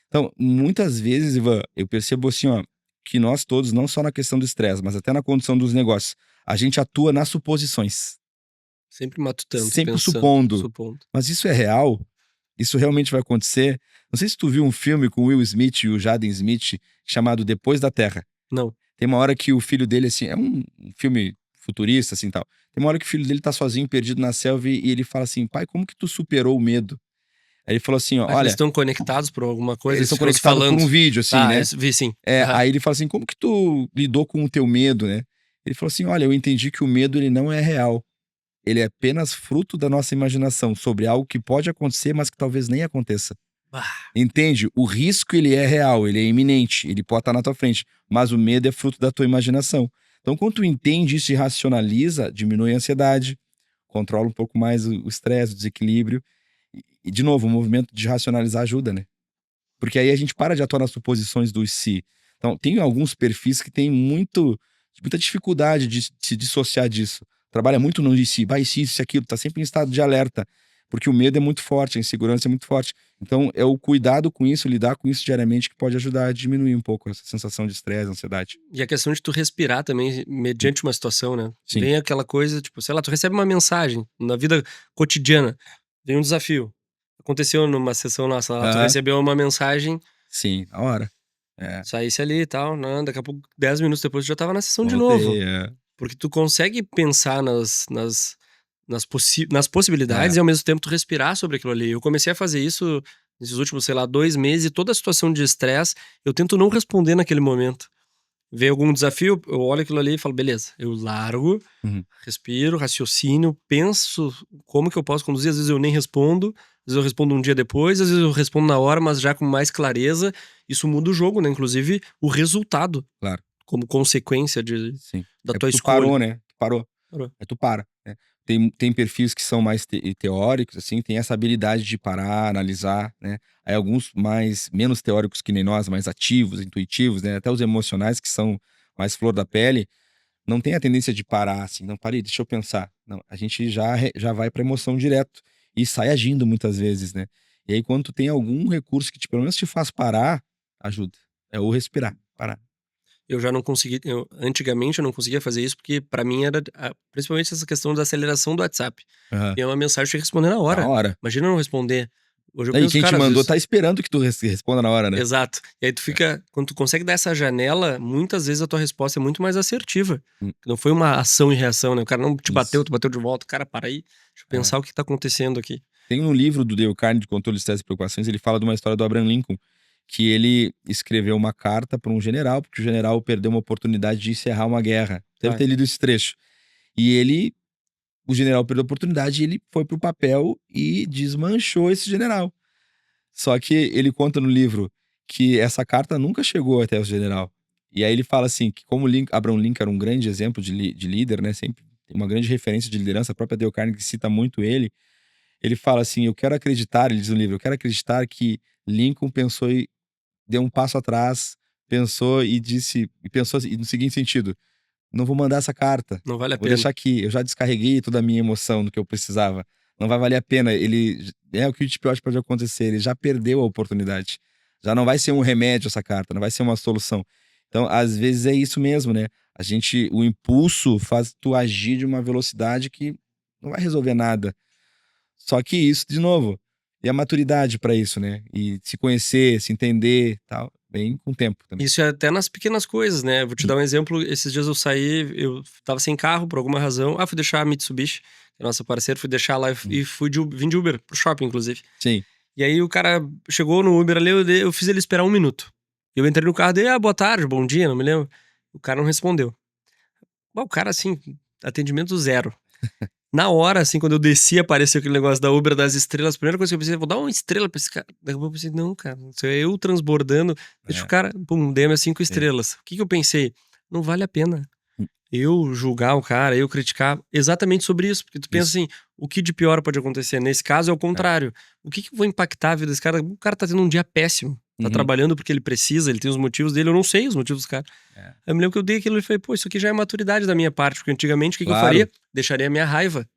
Então, muitas vezes, Ivan, eu percebo assim, ó, que nós todos, não só na questão do estresse, mas até na condição dos negócios, a gente atua nas suposições, Sempre matutando, sempre pensando, supondo. supondo. Mas isso é real? Isso realmente vai acontecer? Não sei se tu viu um filme com o Will Smith e o Jaden Smith chamado Depois da Terra. Não. Tem uma hora que o filho dele, assim, é um filme futurista, assim, tal. Tem uma hora que o filho dele tá sozinho, perdido na selva, e ele fala assim: pai, como que tu superou o medo? Aí ele falou assim, ó, Mas eles olha, estão conectados por alguma coisa? eles Eles estão ficam se conectados por falando. um vídeo, assim, Tá, né? vi sim. É, Aham. aí ele fala assim, como que tu lidou com o teu medo, né? Ele falou assim: olha, eu entendi que o medo ele não é real. Ele é apenas fruto da nossa imaginação sobre algo que pode acontecer, mas que talvez nem aconteça. Bah, Entende? O risco ele é real, ele é iminente, ele pode estar na tua frente, mas o medo é fruto da tua imaginação. Então, quando tu entende isso e racionaliza, diminui a ansiedade, controla um pouco mais o estresse, o desequilíbrio. E, de novo, o movimento de racionalizar ajuda, né? Porque aí a gente para de atuar nas suposições do si. Então, tem alguns perfis que têm muita dificuldade de se dissociar disso. Trabalha muito no e se, vai, e se isso, e aquilo, tá sempre em estado de alerta. Porque o medo é muito forte, a insegurança é muito forte. Então, é o cuidado com isso, lidar com isso diariamente, que pode ajudar a diminuir um pouco essa sensação de estresse, ansiedade. e a questão de tu respirar também, mediante uma situação, né? Sim. Vem aquela coisa, tipo, sei lá, tu recebe uma mensagem na vida cotidiana, vem um desafio. Aconteceu numa sessão nossa lá, tu Aham. recebeu uma mensagem, Sim, a hora. É, saísse ali e tal, né? Daqui a pouco, 10 minutos depois, tu já tava na sessão de novo. voltei, é. Porque tu consegue pensar nas possibilidades É, e ao mesmo tempo tu respirar sobre aquilo ali. Eu comecei a fazer isso nesses últimos, sei lá, 2 meses, e toda a situação de estresse, eu tento não responder naquele momento. Vem algum desafio, eu olho aquilo ali e falo, beleza, eu largo, uhum, respiro, raciocínio, penso como que eu posso conduzir. Às vezes eu nem respondo, às vezes eu respondo um dia depois, às vezes eu respondo na hora, mas já com mais clareza. Isso muda o jogo, né? Inclusive o resultado, claro, como consequência sim. da É tua porque tu escolha. parou, né? Tu parou. Parou. Aí tu para, né. Tem perfis que são mais teóricos, assim, tem essa habilidade de parar, analisar, né. Aí alguns menos teóricos que nem nós, mais ativos, intuitivos, né, até os emocionais que são mais flor da pele, não tem a tendência de parar, assim: "Não, parei, deixa eu pensar". Não, a gente já vai pra emoção direto e sai agindo muitas vezes, né. E aí quando tu tem algum recurso que pelo menos te faz parar, ajuda. É o respirar, parar. Eu já não consegui, antigamente eu não conseguia fazer isso, porque pra mim era principalmente essa questão da aceleração do WhatsApp. Aham. E é uma mensagem, eu tinha que responder na Na hora. hora. Imagina eu não responder. Hoje eu E penso, quem te cara, às mandou vezes tá esperando que tu responda na hora, né. exato. E aí tu É. fica quando tu consegue dar essa janela, muitas vezes a tua resposta é muito mais assertiva. Hum, Não foi uma ação e reação, né, o cara não te bateu, isso. tu bateu de volta. Cara, para aí, deixa eu É. pensar o que tá acontecendo aqui. Tem um livro do Dale Carnegie de Controle de Estresse e Preocupações, ele fala de uma história do Abraham Lincoln, que ele escreveu uma carta para um general, porque o general perdeu uma oportunidade de encerrar uma guerra. Deve Tá, ter lido esse trecho. E o general perdeu a oportunidade e ele foi pro papel e desmanchou esse general. Só que ele conta no livro que essa carta nunca chegou até o general. E aí ele fala assim, que como Abraham Lincoln era um grande exemplo de líder, né, sempre uma grande referência de liderança, a própria Dale Carnegie cita muito ele. Ele fala assim: "Eu quero acreditar", ele diz no livro, "eu quero acreditar que Lincoln pensou e deu um passo atrás, pensou e disse e pensou assim, no seguinte sentido: 'Não vou mandar essa carta, não vale a vou pena. deixar aqui, eu já descarreguei toda a minha emoção do que eu precisava, não vai valer a pena'". É o que de pior pode acontecer, ele já perdeu a oportunidade. Já não vai ser um remédio essa carta, não vai ser uma solução. Então, às vezes é isso mesmo, né, o impulso faz tu agir de uma velocidade que não vai resolver nada. Só que isso, de novo, e a maturidade pra isso, né, e se conhecer, se entender, tal, vem com o tempo também. Isso é até nas pequenas coisas, né. Vou te dar um exemplo, esses dias eu saí, eu estava sem carro por alguma razão, fui deixar a Mitsubishi, que é nossa parceira, fui deixar lá Hum, e vim de Uber para o shopping, inclusive. sim, E aí o cara chegou no Uber ali, eu fiz ele esperar 1 minuto. Eu entrei no carro dele: "Ah, boa tarde, bom dia", não me lembro. O cara não respondeu. O cara, assim, atendimento zero. Na hora, assim, quando eu desci, apareceu aquele negócio da Uber das estrelas, a primeira coisa que eu pensei: "Vou dar uma estrela pra esse cara". Daqui a pouco eu pensei: "Não, cara, isso é eu transbordando, deixa o é, cara", pum, dei minhas 5 sim. estrelas. O que que eu pensei? Não vale a pena Hum, eu julgar o cara, eu criticar exatamente sobre isso, porque tu pensa isso, assim: o que de pior pode acontecer? Nesse caso é o é. contrário. O que que eu vou impactar a vida desse cara? O cara tá tendo um dia péssimo, tá Uhum, trabalhando porque ele precisa, ele tem os motivos dele, eu não sei os motivos do cara. é. Eu me lembro que eu dei aquilo e falei: "Pô, isso aqui já é maturidade da minha parte", porque antigamente o que que eu Claro, faria? Deixaria a minha raiva.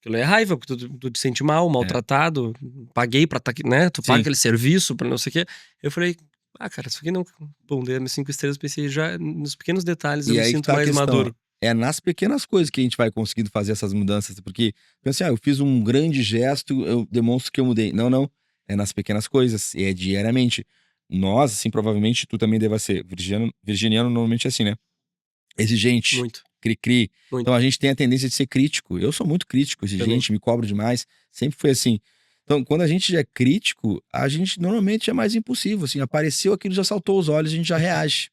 Aquilo é raiva, porque tu te sente mal, é. maltratado, paguei pra estar aqui, né, tu paga Sim, aquele serviço pra não sei o quê. Eu falei: "Ah, cara, isso aqui não". Bom, dei minhas 5 estrelas, pensei já nos pequenos detalhes eu e me aí que sinto tá a mais questão, maduro. é nas pequenas coisas que a gente vai conseguindo fazer essas mudanças, porque pensa assim: "Ah, eu fiz um grande gesto, eu demonstro que eu mudei". Não, não, é nas pequenas coisas, e é diariamente. Nós, assim, provavelmente tu também deva ser, virginiano normalmente é assim, né? Exigente, Muito, cri-cri. Então muito. a gente tem a tendência de ser crítico. Eu sou muito crítico, Também. exigente, me cobro demais, sempre foi assim. Então, quando a gente é crítico, a gente normalmente é mais impulsivo, assim, apareceu aquilo, já saltou os olhos, a gente já reage.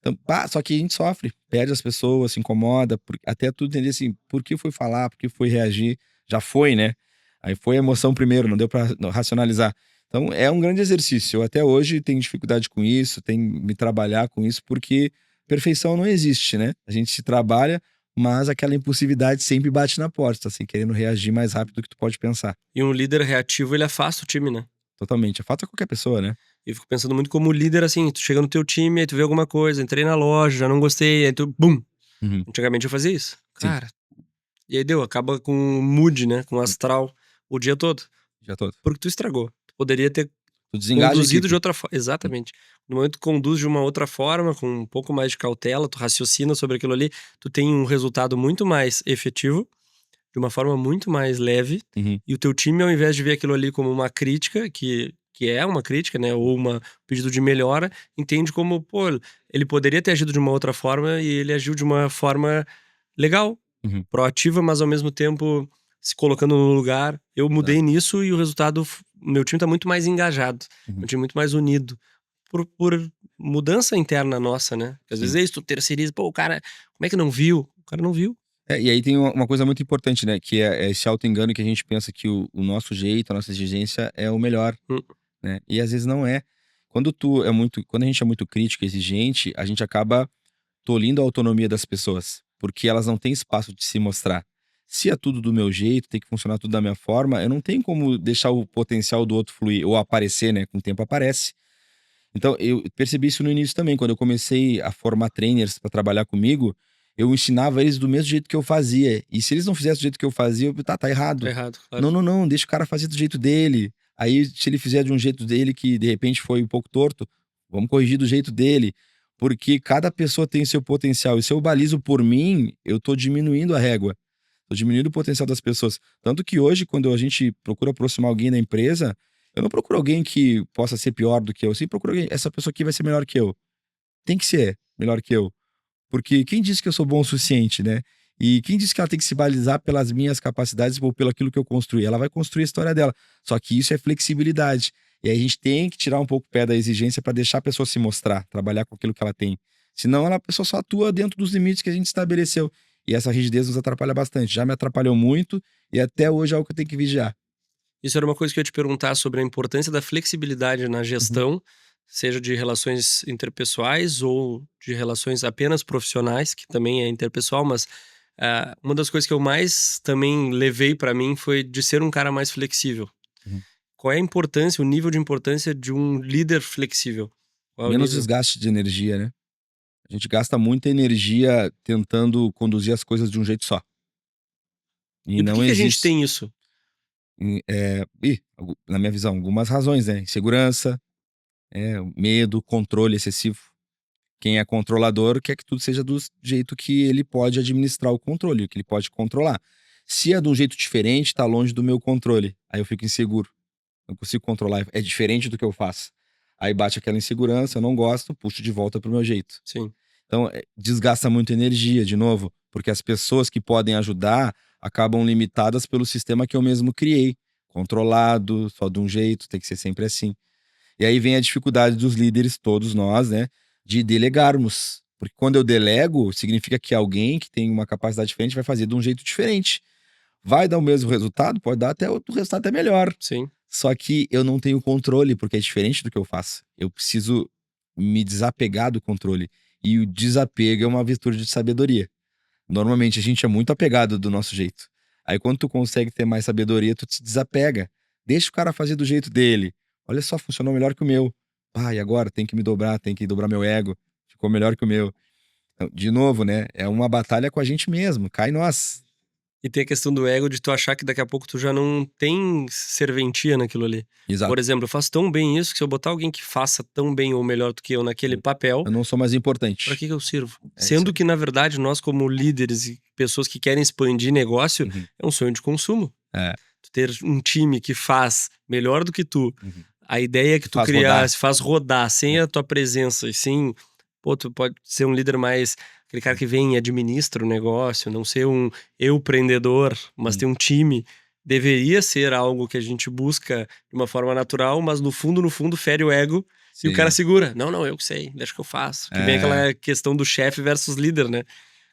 Então, só que a gente sofre, perde as pessoas, se incomoda, até tu entender assim, por que foi falar, por que foi reagir, já foi, né? Aí foi a emoção primeiro, não deu pra racionalizar. Então é um grande exercício. Eu até hoje tenho dificuldade com isso, tenho me trabalhar com isso, porque perfeição não existe, né? A gente se trabalha, mas aquela impulsividade sempre bate na porta, assim, querendo reagir mais rápido do que tu pode pensar. E um líder reativo, ele afasta o time, né? Totalmente. Afasta qualquer pessoa, né? Eu fico pensando muito como líder, assim, tu chega no teu time, aí tu vê alguma coisa, entrei na loja, já não gostei, aí tu, bum! Uhum. Antigamente eu fazia isso. Sim. Cara, e aí acaba com mood, né? Com astral o dia todo. Já todo. Porque tu estragou. Tu poderia ter Tu desengaja a conduzido equipe. de outra forma. Exatamente. No momento que tu conduz de uma outra forma, com um pouco mais de cautela, tu raciocina sobre aquilo ali, tu tem um resultado muito mais efetivo, de uma forma muito mais leve, Uhum. e o teu time, ao invés de ver aquilo ali como uma crítica, que é uma crítica, né, ou um pedido de melhora, entende como, pô, ele poderia ter agido de uma outra forma e ele agiu de uma forma legal, Uhum. proativa, mas ao mesmo tempo se colocando no lugar. Eu mudei Exato. nisso e o resultado, meu time tá muito mais engajado, Uhum. meu time muito mais unido, por mudança interna nossa, né? Às vezes Sim. é isso, tu terceiriza, pô, o cara, como é que não viu? O cara não viu. E aí tem uma coisa muito importante, né? Que é esse auto-engano que a gente pensa que o nosso jeito, a nossa exigência é o melhor, Hum. né? E às vezes não é. Quando a gente é muito crítico, exigente, a gente acaba tolhindo a autonomia das pessoas, porque elas não têm espaço de se mostrar. Se é tudo do meu jeito, tem que funcionar tudo da minha forma, eu não tenho como deixar o potencial do outro fluir ou aparecer, né? Com o tempo aparece. Então, eu percebi isso no início também, quando eu comecei a formar trainers para trabalhar comigo, eu ensinava eles do mesmo jeito que eu fazia. E se eles não fizessem do jeito que eu fazia, eu, tá Tá errado. errado, claro. Não, não, não, deixa o cara fazer do jeito dele. Aí, se ele fizer de um jeito dele que de repente foi um pouco torto, vamos corrigir do jeito dele. Porque cada pessoa tem seu potencial. E se eu balizo por mim, eu tô diminuindo a régua. Tô diminuindo o potencial das pessoas. Tanto que hoje, quando a gente procura aproximar alguém da empresa, eu não procuro alguém que possa ser pior do que eu. Eu sempre procuro alguém, essa pessoa aqui vai ser melhor que eu. Tem que ser melhor que eu. Porque quem disse que eu sou bom o suficiente, né? E quem disse que ela tem que se balizar pelas minhas capacidades ou pelo aquilo que eu construí? Ela vai construir a história dela. Só que isso é flexibilidade. E aí a gente tem que tirar um pouco o pé da exigência para deixar a pessoa se mostrar, trabalhar com aquilo que ela tem. Senão a pessoa só atua dentro dos limites que a gente estabeleceu. E essa rigidez nos atrapalha bastante. Já me atrapalhou muito e até hoje é algo que eu tenho que vigiar. Isso era uma coisa que eu ia te perguntar sobre a importância da flexibilidade na Uhum. gestão, seja de relações interpessoais ou de relações apenas profissionais, que também é interpessoal, mas uma das coisas que eu mais também levei pra mim foi de ser um cara mais flexível. Uhum. Qual é a importância, o nível de importância de um líder flexível? Qual é o Menos nível? desgaste de energia, né? A gente gasta muita energia tentando conduzir as coisas de um jeito só. E E por não que que a gente existe. tem isso? Na minha visão, algumas razões, né? Insegurança, medo, controle excessivo. Quem é controlador quer que tudo seja do jeito que ele pode administrar o controle, que ele pode controlar. Se é de um jeito diferente, tá longe do meu controle. Aí eu fico inseguro. Não consigo controlar, é diferente do que eu faço. Aí bate aquela insegurança, eu não gosto, puxo de volta pro meu jeito. Sim. Então, desgasta muito energia, de novo, porque as pessoas que podem ajudar acabam limitadas pelo sistema que eu mesmo criei. Controlado, só de um jeito, tem que ser sempre assim. E aí vem a dificuldade dos líderes, todos nós, né, de delegarmos. Porque quando eu delego, significa que alguém que tem uma capacidade diferente vai fazer de um jeito diferente. Vai dar o mesmo resultado? Pode dar até o resultado até melhor. Sim. Só que eu não tenho controle, porque é diferente do que eu faço. Eu preciso me desapegar do controle. E o desapego é uma virtude de sabedoria. Normalmente a gente é muito apegado do nosso jeito. Aí quando tu consegue ter mais sabedoria, tu te desapega. Deixa o cara fazer do jeito dele. Olha só, funcionou melhor que o meu. Ah, e agora tem que me dobrar, tem que dobrar meu ego. Ficou melhor que o meu. Então, de novo, né? É uma batalha com a gente mesmo. Cai nós. E tem a questão do ego de tu achar que daqui a pouco tu já não tem serventia naquilo ali. Por Exato. exemplo, eu faço tão bem isso que se eu botar alguém que faça tão bem ou melhor do que eu naquele papel, Eu não sou mais pra importante. que eu sirvo? É isso Sendo aí. que, na verdade, nós como líderes e pessoas que querem expandir negócio, Uhum. é um sonho de consumo. É. Tu ter um time que faz melhor do que tu, Uhum. a ideia que Que tu faz rodar. criasse, faz rodar sem É. a tua presença e sem... Pô, tu pode ser um líder mais... Aquele cara que vem e administra o negócio, não ser um empreendedor, mas ter um time. Deveria ser algo que a gente busca de uma forma natural, mas no fundo, fere o ego E o cara Sim. segura. Não, eu que sei, deixa que eu faço. Que vem É. aquela questão do chefe versus líder, né?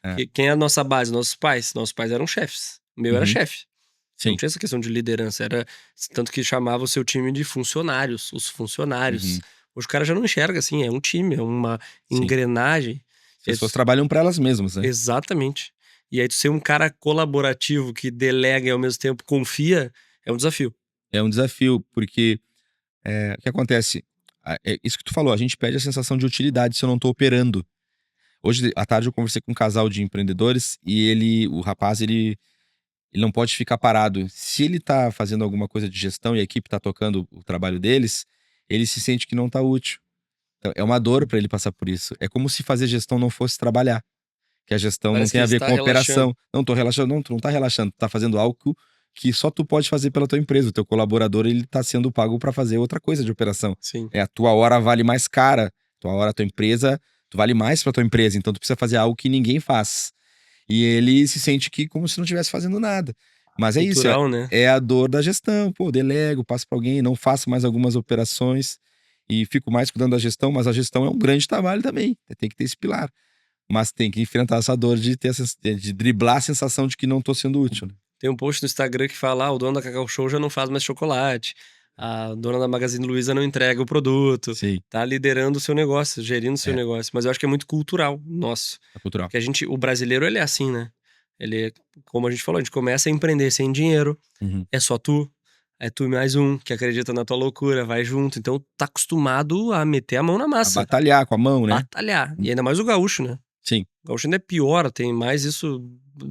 É. Quem é a nossa base? Nossos pais. Nossos pais eram chefes. O meu era Uhum. chefe. Não Sim. tinha essa questão de liderança. Era tanto que chamava o seu time de funcionários. Os funcionários. Uhum. Hoje o cara já não enxerga assim. É um time, é uma Sim. engrenagem. As pessoas trabalham para elas mesmas, né? Exatamente. E aí tu ser um cara colaborativo que delega e ao mesmo tempo confia é um desafio. É um desafio, porque o que acontece? É isso que tu falou, a gente perde a sensação de utilidade se eu não tô operando. Hoje à tarde eu conversei com um casal de empreendedores e o rapaz, ele não pode ficar parado. Se ele tá fazendo alguma coisa de gestão e a equipe tá tocando o trabalho deles, ele se sente que não tá útil. Então, é uma dor para ele passar por isso. É como se fazer gestão não fosse trabalhar. Que a gestão não Parece que tem a ele ver está com relaxando. operação. Não, tô relaxando. Não, tu não tá relaxando. Tu tá fazendo algo que só tu pode fazer pela tua empresa. O teu colaborador, ele tá sendo pago para fazer outra coisa de operação. Sim. A tua hora vale mais cara. A tua empresa, tu vale mais pra tua empresa. Então tu precisa fazer algo que ninguém faz. E ele se sente que como se não estivesse fazendo nada. Mas é isso, Cultural, né? é a dor da gestão. Pô, delego, passo pra alguém, não faço mais algumas operações e fico mais cuidando da gestão, mas a gestão é um grande trabalho também. Tem que ter esse pilar. Mas tem que enfrentar essa dor de de driblar a sensação de que não tô sendo útil, né? Tem um post no Instagram que fala: o dono da Cacau Show já não faz mais chocolate. A dona da Magazine Luiza não entrega o produto. Sim, Tá liderando o seu negócio, gerindo o seu é, negócio. Mas eu acho que é muito cultural, nosso. é cultural. Porque o brasileiro, ele é assim, né? Ele, como a gente falou, a gente começa a empreender sem dinheiro. Uhum. É só tu. É tu e mais um que acredita na tua loucura, vai junto. Então tá acostumado a meter a mão na A massa, batalhar com a mão, né? batalhar. E ainda mais o gaúcho, né? Sim, O gaúcho ainda é pior, tem mais isso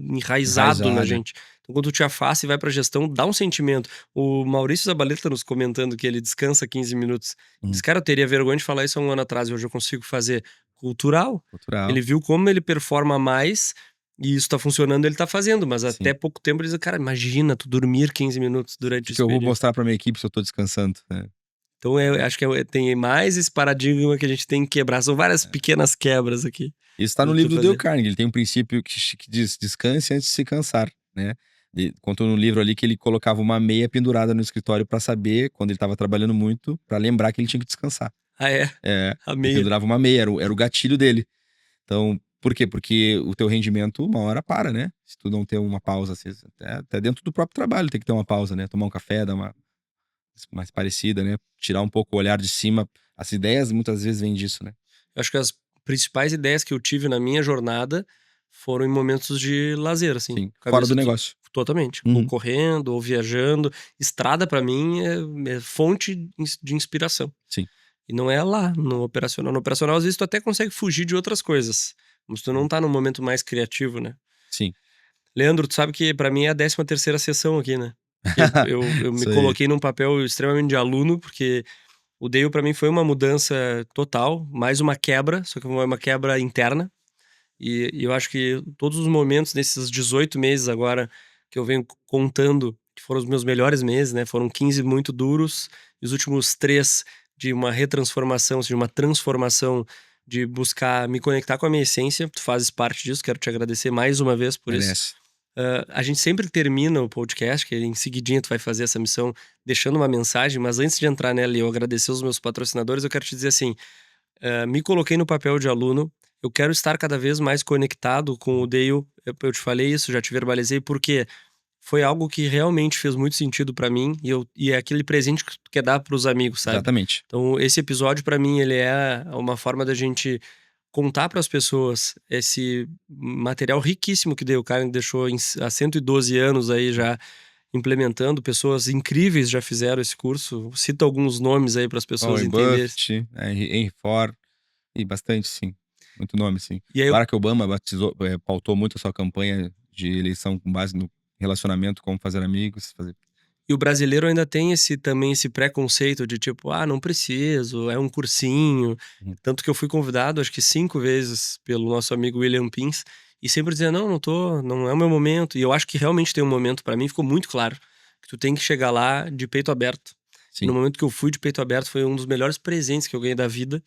enraizado na enraizado. gente. Então, quando tu te afasta e vai pra gestão, dá um sentimento. O Maurício Zabaleta nos comentando que ele descansa 15 minutos. Diz, Uhum. cara, eu teria vergonha de falar isso há um ano atrás, e hoje eu consigo fazer cultural. Cultural, Ele viu como ele performa mais e isso tá funcionando, ele tá fazendo. Mas até sim. pouco tempo ele diz, cara, imagina tu dormir 15 minutos O durante que esse eu vou período. mostrar pra minha equipe se eu tô descansando, né? Então eu acho que tem mais esse paradigma que a gente tem que quebrar. São várias pequenas quebras aqui. Isso tá no Do que livro do Dale fazer. Carnegie, ele tem um princípio que diz: "Descanse antes de se cansar", né. Contou no livro ali que ele colocava uma meia pendurada no escritório pra saber, quando ele estava trabalhando muito, pra lembrar que ele tinha que descansar. Ah, é? É, A ele meia. pendurava uma meia, era o gatilho dele. Então, por quê? Porque o teu rendimento uma hora para, né. Se tu não ter uma pausa, às vezes, até dentro do próprio trabalho tem que ter uma pausa, né, tomar um café, dar uma mais parecida, né, tirar um pouco o olhar de cima. As ideias muitas vezes vêm disso, né. Eu acho que as principais ideias que eu tive na minha jornada foram em momentos de lazer, assim. Sim, fora Cabeça do negócio. totalmente. Ou Uhum. correndo, ou viajando. Estrada, pra mim, é fonte de inspiração. Sim. E não é lá, no operacional. No operacional, às vezes, tu até consegue fugir de outras coisas. Mas tu não Uhum. tá no momento mais criativo, né? Sim. Leandro, tu sabe que pra mim é a 13ª sessão aqui, né? Porque eu me Isso aí. coloquei num papel extremamente de aluno, porque o Dale pra mim foi uma mudança total, mais uma quebra, só que uma quebra interna. E eu acho que todos os momentos nesses 18 meses agora que eu venho contando, que foram os meus melhores meses, né? Foram 15 muito duros, e os últimos 3 de uma retransformação, ou seja, uma transformação de buscar me conectar com a minha essência. Tu fazes parte disso, quero te agradecer mais uma vez por isso. Merece. A gente sempre termina o podcast, que em seguidinha tu vai fazer essa missão deixando uma mensagem, mas antes de entrar nela e eu agradecer os meus patrocinadores, eu quero te dizer assim, me coloquei no papel de aluno, eu quero estar cada vez mais conectado com o Dale, eu te falei isso, já te verbalizei, porque foi algo que realmente fez muito sentido pra mim e é aquele presente que tu quer dar pros amigos, sabe? Exatamente. Então esse episódio pra mim ele é uma forma da gente contar para as pessoas esse material riquíssimo que o Karen deixou há 112 anos aí já implementando, pessoas incríveis já fizeram esse curso. Cita alguns nomes aí para as pessoas Warren entenderem. Buffett, Henry Ford, e bastante sim, muito nome sim. E aí Barack Obama pautou muito a sua campanha de eleição com base no relacionamento, como fazer amigos, fazer o brasileiro ainda tem esse preconceito de tipo, não preciso, é um cursinho. uhum, Tanto que eu fui convidado, acho que 5 vezes pelo nosso amigo William Pins, e sempre dizia, não tô, não é o meu momento. E eu acho que realmente tem um momento pra mim, ficou muito claro, que tu tem que chegar lá de peito aberto. E no sim, momento que eu fui de peito aberto, foi um dos melhores presentes que eu ganhei da vida,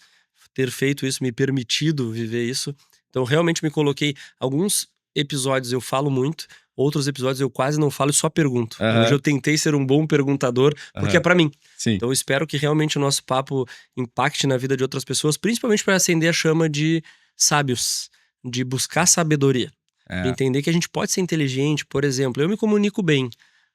ter feito isso, me permitido viver isso. Então realmente me coloquei, alguns episódios eu falo muito, outros episódios eu quase não falo e só pergunto. Aham. Hoje eu tentei ser um bom perguntador, porque é Aham. pra mim. Sim. Então eu espero que realmente o nosso papo impacte na vida de outras pessoas, principalmente para acender a chama de sábios, de buscar sabedoria. De É. entender que a gente pode ser inteligente, por exemplo, eu me comunico bem,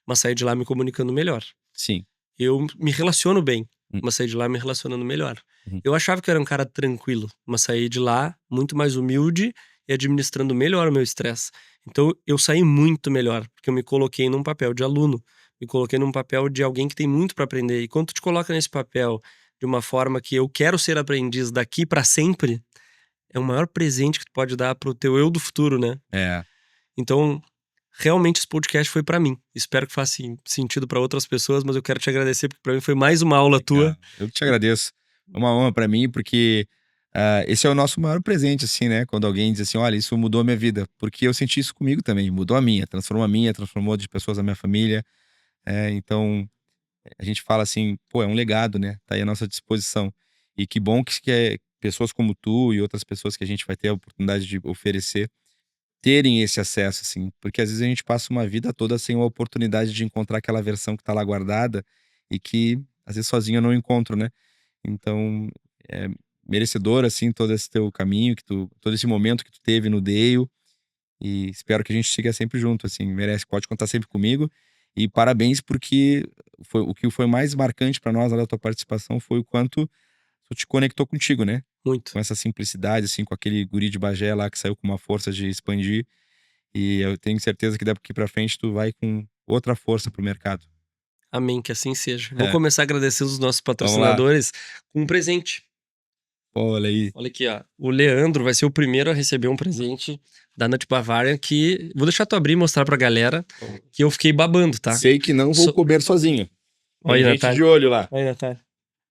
mas sair de lá me comunicando melhor. Sim. Eu me relaciono bem, Hum. mas saí de lá me relacionando melhor. Uhum. Eu achava que eu era um cara tranquilo, mas saí de lá muito mais humilde e administrando melhor o meu estresse. Então eu saí muito melhor, porque eu me coloquei num papel de aluno, me coloquei num papel de alguém que tem muito para aprender. E quando tu te coloca nesse papel de uma forma que eu quero ser aprendiz daqui para sempre, é o maior presente que tu pode dar pro teu eu do futuro, né? É. Então, realmente esse podcast foi pra mim. Espero que faça sentido pra outras pessoas, mas eu quero te agradecer porque pra mim foi mais uma aula tua. Eu que te agradeço. É uma honra pra mim, porque esse é o nosso maior presente, assim, né? Quando alguém diz assim, olha, isso mudou a minha vida. Porque eu senti isso comigo também, mudou a minha, transformou de pessoas da minha família. Então, a gente fala assim, pô, é um legado, né? Tá aí à nossa disposição. E que bom que pessoas como tu e outras pessoas que a gente vai ter a oportunidade de oferecer, terem esse acesso, assim. Porque às vezes a gente passa uma vida toda sem a oportunidade de encontrar aquela versão que tá lá guardada e que, às vezes, sozinho eu não encontro, né? Então, é merecedor, assim, todo esse teu caminho, todo esse momento que tu teve no Dale. E espero que a gente siga sempre junto, assim, merece, pode contar sempre comigo. E parabéns porque o que foi mais marcante pra nós lá da tua participação foi o quanto tu te conectou contigo, né? Muito. Com essa simplicidade, assim, com aquele guri de Bagé lá que saiu com uma força de expandir. E eu tenho certeza que daqui pra frente tu vai com outra força pro mercado. Amém, que assim seja. Vou É. começar a agradecer os nossos Vamos lá. patrocinadores com um presente. Pô, olha aí. Olha aqui, ó. O Leandro vai ser o primeiro a receber um presente da Nut Bavarian que... Vou deixar tu abrir e mostrar pra galera que eu fiquei babando, tá? Sei que não vou comer sozinho. Olha aí, Tem gente Natália. de olho lá. Olha aí, Natália.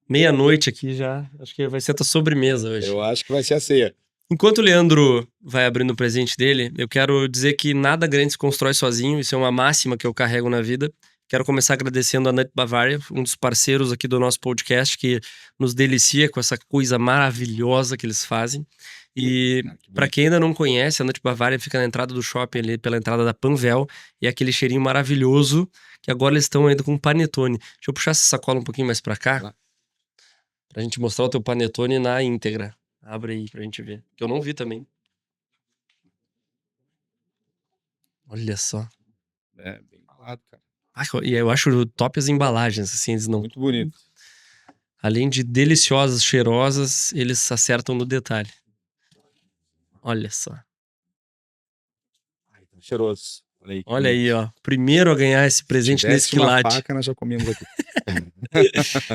Meia-noite aqui já. Acho que vai ser a tua sobremesa hoje. Eu acho que vai ser a ceia. Enquanto o Leandro vai abrindo o presente dele, eu quero dizer que nada grande se constrói sozinho. Isso é uma máxima que eu carrego na vida. Quero começar agradecendo a Nut Bavaria, um dos parceiros aqui do nosso podcast, que nos delicia com essa coisa maravilhosa que eles fazem. E para quem ainda não conhece, a Nut Bavaria fica na entrada do shopping ali, pela entrada da Panvel, e é aquele cheirinho maravilhoso, que agora eles estão ainda com panetone. Deixa eu puxar essa sacola um pouquinho mais pra cá, pra gente mostrar o teu panetone na íntegra. Abre aí pra gente ver, que eu não vi também. Olha só. É, bem malado, cara. E eu acho top as embalagens, assim, eles não... Muito bonito. Além de deliciosas, cheirosas, eles acertam no detalhe. Olha só. Ai, tá cheiroso. Olha aí. Olha aí, ó. Primeiro a ganhar esse presente nesse uma quilate. faca, nós já comemos aqui.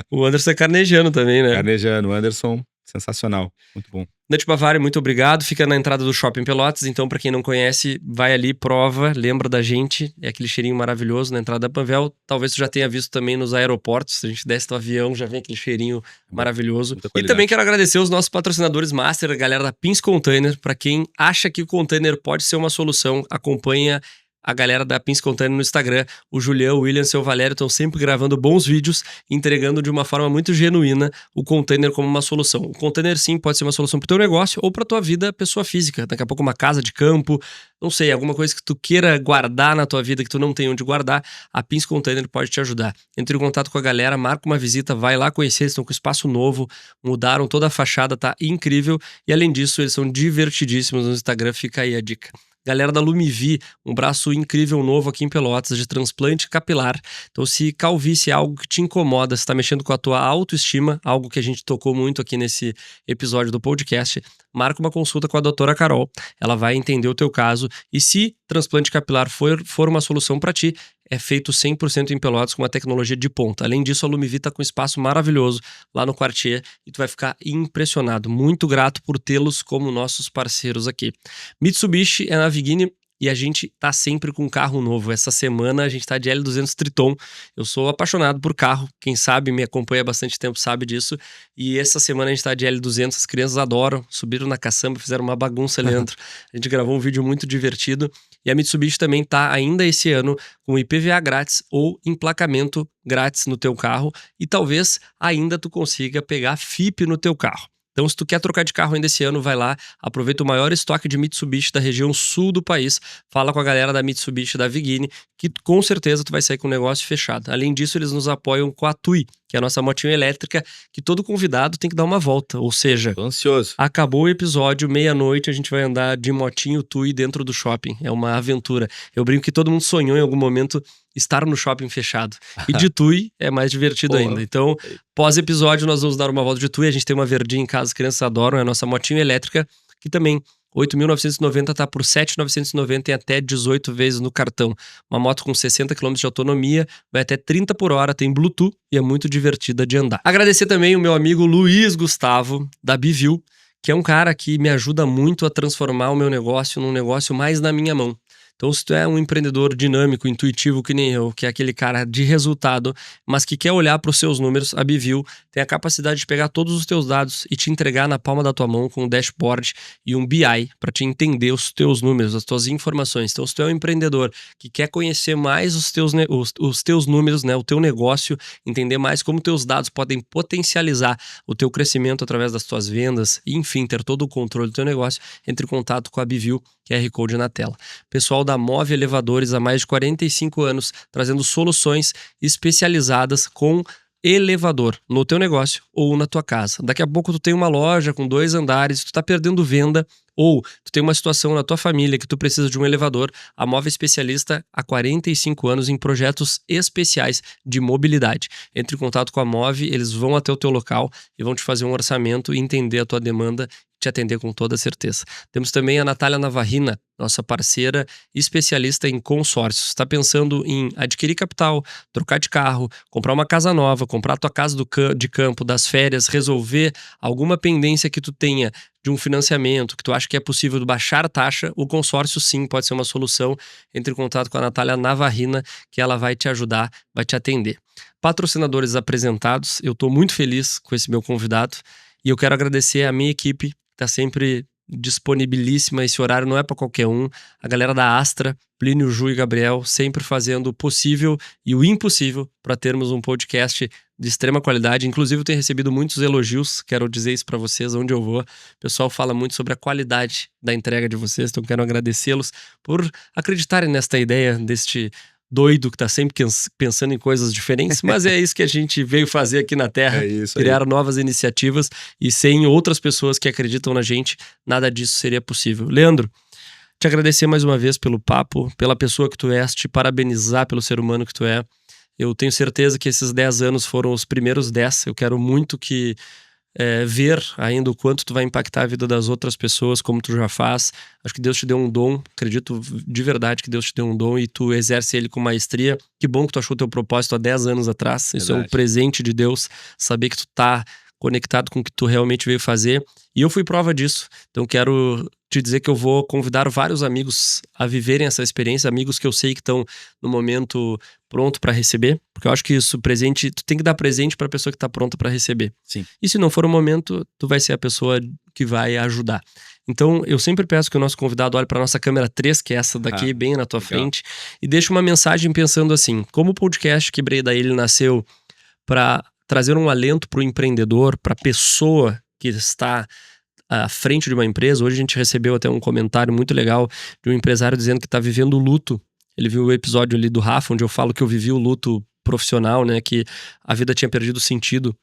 O Anderson é carnegiano também, né? Carnejano, Anderson, sensacional. Muito bom. Nut Bavaria, muito obrigado. Fica na entrada do Shopping Pelotas. Então, pra quem não conhece, vai ali, prova, lembra da gente. É aquele cheirinho maravilhoso na entrada da Panvel. Talvez tu já tenha visto também nos aeroportos. Se a gente desce do avião, já vem aquele cheirinho maravilhoso. Muita E qualidade. também quero agradecer os nossos patrocinadores master, a galera da Pins Container. Pra quem acha que o container pode ser uma solução, acompanha a galera da Pins Container no Instagram. O Julião, o William e o Valério estão sempre gravando bons vídeos, entregando de uma forma muito genuína o container como uma solução. O container, sim, pode ser uma solução para o teu negócio ou para tua vida pessoa física. Daqui a pouco uma casa de campo, não sei, alguma coisa que tu queira guardar na tua vida que tu não tem onde guardar, a Pins Container pode te ajudar. Entre em contato com a galera, marca uma visita, vai lá conhecer, eles estão com espaço novo, mudaram toda a fachada, tá incrível. E além disso, eles são divertidíssimos no Instagram, fica aí a dica. Galera da Lumivi, um braço incrível novo aqui em Pelotas de transplante capilar. Então, se calvície é algo que te incomoda, se está mexendo com a tua autoestima, algo que a gente tocou muito aqui nesse episódio do podcast, marca uma consulta com a doutora Carol. Ela vai entender o teu caso e se transplante capilar for uma solução para ti, é feito 100% em Pelotas com uma tecnologia de ponta. Além disso, a Lumivi tá com um espaço maravilhoso lá no Quartier e tu vai ficar impressionado. Muito grato por tê-los como nossos parceiros aqui. Mitsubishi é na Vigini e a gente tá sempre com um carro novo. Essa semana a gente tá de L200 Triton. Eu sou apaixonado por carro. Quem sabe, me acompanha há bastante tempo, sabe disso. E essa semana a gente tá de L200, as crianças adoram. Subiram na caçamba, fizeram uma bagunça ali dentro. A gente gravou um vídeo muito divertido. E a Mitsubishi também tá ainda esse ano com IPVA grátis ou emplacamento grátis no teu carro. E talvez ainda tu consiga pegar FIP no teu carro. Então, se tu quer trocar de carro ainda esse ano, vai lá, aproveita o maior estoque de Mitsubishi da região sul do país, fala com a galera da Mitsubishi, da Vigini, que com certeza tu vai sair com o negócio fechado. Além disso, eles nos apoiam com a Tui, que é a nossa motinha elétrica, que todo convidado tem que dar uma volta. Ou seja, Tô ansioso. acabou o episódio, meia-noite, a gente vai andar de motinho Tui dentro do shopping. É uma aventura. Eu brinco que todo mundo sonhou em algum momento estar no shopping fechado. E de Tui é mais divertido ainda. Então, pós-episódio, nós vamos dar uma volta de Tui. A gente tem uma verdinha em casa, as crianças adoram. É a nossa motinha elétrica, que também 8.990 tá por 7.990 em até 18 vezes no cartão. Uma moto com 60 km de autonomia, vai até 30 por hora, tem Bluetooth e é muito divertida de andar. Agradecer também o meu amigo Luiz Gustavo, da Bivil, que é um cara que me ajuda muito a transformar o meu negócio num negócio mais na minha mão. Então, se tu é um empreendedor dinâmico, intuitivo que nem eu, que é aquele cara de resultado, mas que quer olhar para os seus números, a Bivil tem a capacidade de pegar todos os teus dados e te entregar na palma da tua mão com um dashboard e um BI para te entender os teus números, as tuas informações. Então, se tu é um empreendedor que quer conhecer mais os teus números, né, o teu negócio, entender mais como teus dados podem potencializar o teu crescimento através das tuas vendas e, enfim, ter todo o controle do teu negócio, entre em contato com a Bivil, QR Code na tela. Pessoal da Move Elevadores há mais de 45 anos, trazendo soluções especializadas com elevador no teu negócio ou na tua casa. Daqui a pouco tu tem uma loja com 2 andares, tu tá perdendo venda, ou tu tem uma situação na tua família que tu precisa de um elevador. A Move é especialista há 45 anos em projetos especiais de mobilidade. Entre em contato com a Move, eles vão até o teu local e vão te fazer um orçamento e entender a tua demanda, te atender com toda certeza. Temos também a Natália Navarrina, nossa parceira especialista em consórcios. Está pensando em adquirir capital, trocar de carro, comprar uma casa nova, comprar a tua casa de campo, das férias, resolver alguma pendência que tu tenha de um financiamento, que tu acha que é possível baixar a taxa, o consórcio sim pode ser uma solução. Entre em contato com a Natália Navarrina, que ela vai te ajudar, vai te atender. Patrocinadores apresentados, eu estou muito feliz com esse meu convidado e eu quero agradecer a minha equipe, que está sempre disponibilíssima. Esse horário não é para qualquer um. A galera da Astra, Plínio, Ju e Gabriel, sempre fazendo o possível e o impossível para termos um podcast de extrema qualidade. Inclusive, eu tenho recebido muitos elogios, quero dizer isso para vocês, onde eu vou. O pessoal fala muito sobre a qualidade da entrega de vocês, então quero agradecê-los por acreditarem nesta ideia deste doido que tá sempre pensando em coisas diferentes, mas é isso que a gente veio fazer aqui na Terra, criar novas iniciativas, e sem outras pessoas que acreditam na gente, nada disso seria possível. Leandro, te agradecer mais uma vez pelo papo, pela pessoa que tu és, te parabenizar pelo ser humano que tu é. Eu tenho certeza que esses 10 anos foram os primeiros 10. Eu quero muito que ver ainda o quanto tu vai impactar a vida das outras pessoas, como tu já faz. Acho que Deus te deu um dom, acredito de verdade que Deus te deu um dom e tu exerce ele com maestria. Que bom que tu achou teu propósito há 10 anos atrás. Verdade. Isso é um presente de Deus, saber que tu tá conectado com o que tu realmente veio fazer. E eu fui prova disso. Então quero te dizer que eu vou convidar vários amigos a viverem essa experiência, amigos que eu sei que estão no momento pronto para receber, porque eu acho que isso, presente, tu tem que dar presente para a pessoa que está pronta para receber. Sim. E se não for o momento, tu vai ser a pessoa que vai ajudar. Então, eu sempre peço que o nosso convidado olhe para nossa câmera 3, que é essa daqui, bem na tua frente, e deixe uma mensagem pensando assim: como o podcast Quebrei da Ilha nasceu para trazer um alento para o empreendedor, para a pessoa que está à frente de uma empresa. Hoje a gente recebeu até um comentário muito legal de um empresário dizendo que está vivendo o luto. Ele viu o episódio ali do Rafa, onde eu falo que eu vivi o luto profissional, né? Que a vida tinha perdido sentido.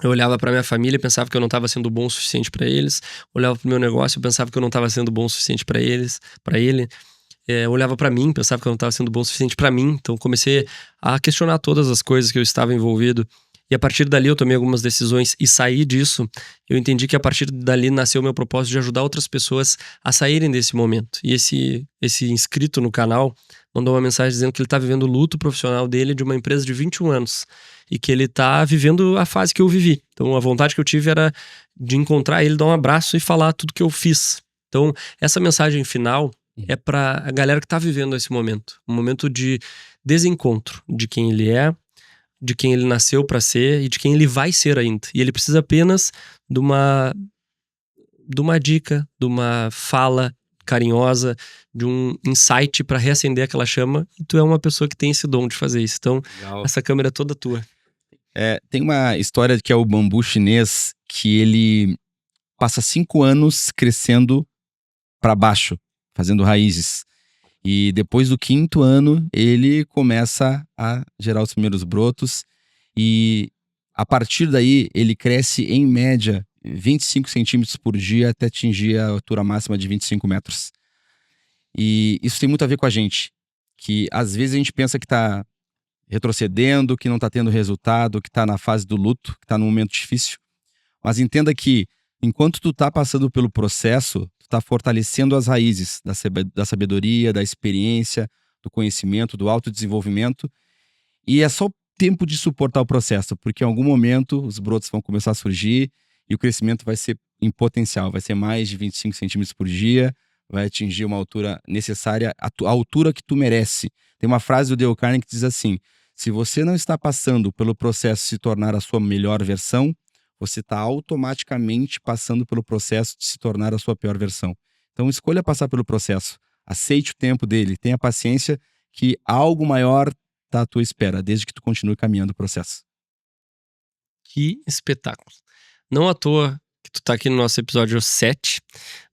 Eu olhava para minha família e pensava que eu não estava sendo bom o suficiente para eles. Olhava para o meu negócio e pensava que eu não estava sendo bom o suficiente para ele. Olhava para mim, pensava que eu não estava sendo bom o suficiente para mim. Então comecei a questionar todas as coisas que eu estava envolvido. E a partir dali eu tomei algumas decisões e saí disso. Eu entendi que a partir dali nasceu o meu propósito de ajudar outras pessoas a saírem desse momento. E esse inscrito no canal mandou uma mensagem dizendo que ele está vivendo o luto profissional dele de uma empresa de 21 anos. E que ele está vivendo a fase que eu vivi. Então a vontade que eu tive era de encontrar ele, dar um abraço e falar tudo que eu fiz. Então essa mensagem final é para a galera que está vivendo esse momento. Um momento de desencontro de quem ele é, de quem ele nasceu para ser e de quem ele vai ser ainda. E ele precisa apenas de uma dica, de uma fala carinhosa, de um insight para reacender aquela chama. E tu é uma pessoa que tem esse dom de fazer isso. Então, essa câmera é toda tua. Tem uma história que é o bambu chinês, que ele passa 5 anos crescendo para baixo, fazendo raízes. E depois do 5º ano, ele começa a gerar os primeiros brotos. E a partir daí, ele cresce em média 25 centímetros por dia até atingir a altura máxima de 25 metros. E isso tem muito a ver com a gente, que às vezes a gente pensa que está retrocedendo, que não está tendo resultado, que está na fase do luto, que está num momento difícil. Mas entenda que enquanto tu está passando pelo processo, tu está fortalecendo as raízes da sabedoria, da experiência, do conhecimento, do autodesenvolvimento. E é só o tempo de suportar o processo, porque em algum momento os brotos vão começar a surgir e o crescimento vai ser em potencial, vai ser mais de 25 centímetros por dia, vai atingir uma altura necessária, a altura que tu merece. Tem uma frase do Dale Carnegie que diz assim: se você não está passando pelo processo de se tornar a sua melhor versão, você está automaticamente passando pelo processo de se tornar a sua pior versão. Então escolha passar pelo processo, aceite o tempo dele, tenha paciência que algo maior está à tua espera, desde que tu continue caminhando o processo. Que espetáculo. Não à toa que tu tá aqui no nosso episódio 7,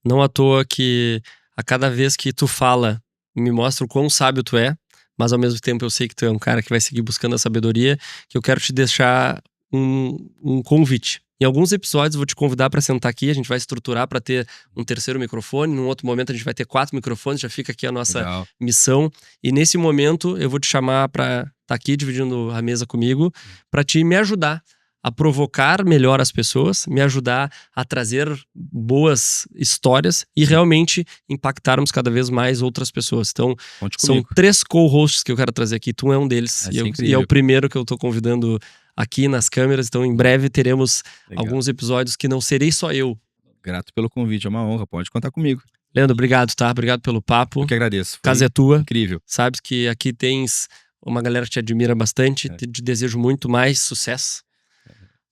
não à toa que a cada vez que tu fala, me mostra o quão sábio tu é, mas ao mesmo tempo eu sei que tu é um cara que vai seguir buscando a sabedoria, que eu quero te deixar um convite. Em alguns episódios eu vou te convidar para sentar aqui, a gente vai estruturar para ter um terceiro microfone, num outro momento a gente vai ter 4 microfones, já fica aqui a nossa Legal. missão. E nesse momento eu vou te chamar para estar aqui dividindo a mesa comigo, para te me ajudar a provocar melhor as pessoas, me ajudar a trazer boas histórias e realmente impactarmos cada vez mais outras pessoas. Então, Conte são comigo. 3 co-hosts que eu quero trazer aqui, tu é um deles, Vai e, ser e é incrível. o primeiro que eu tô convidando aqui nas câmeras, então em breve teremos Legal. alguns episódios que não serei só eu. Grato pelo convite, é uma honra, pode contar comigo. Leandro, obrigado, tá? Obrigado pelo papo. Eu que agradeço. A casa é tua, Incrível. sabes que aqui tens uma galera que te admira bastante, te desejo muito mais sucesso.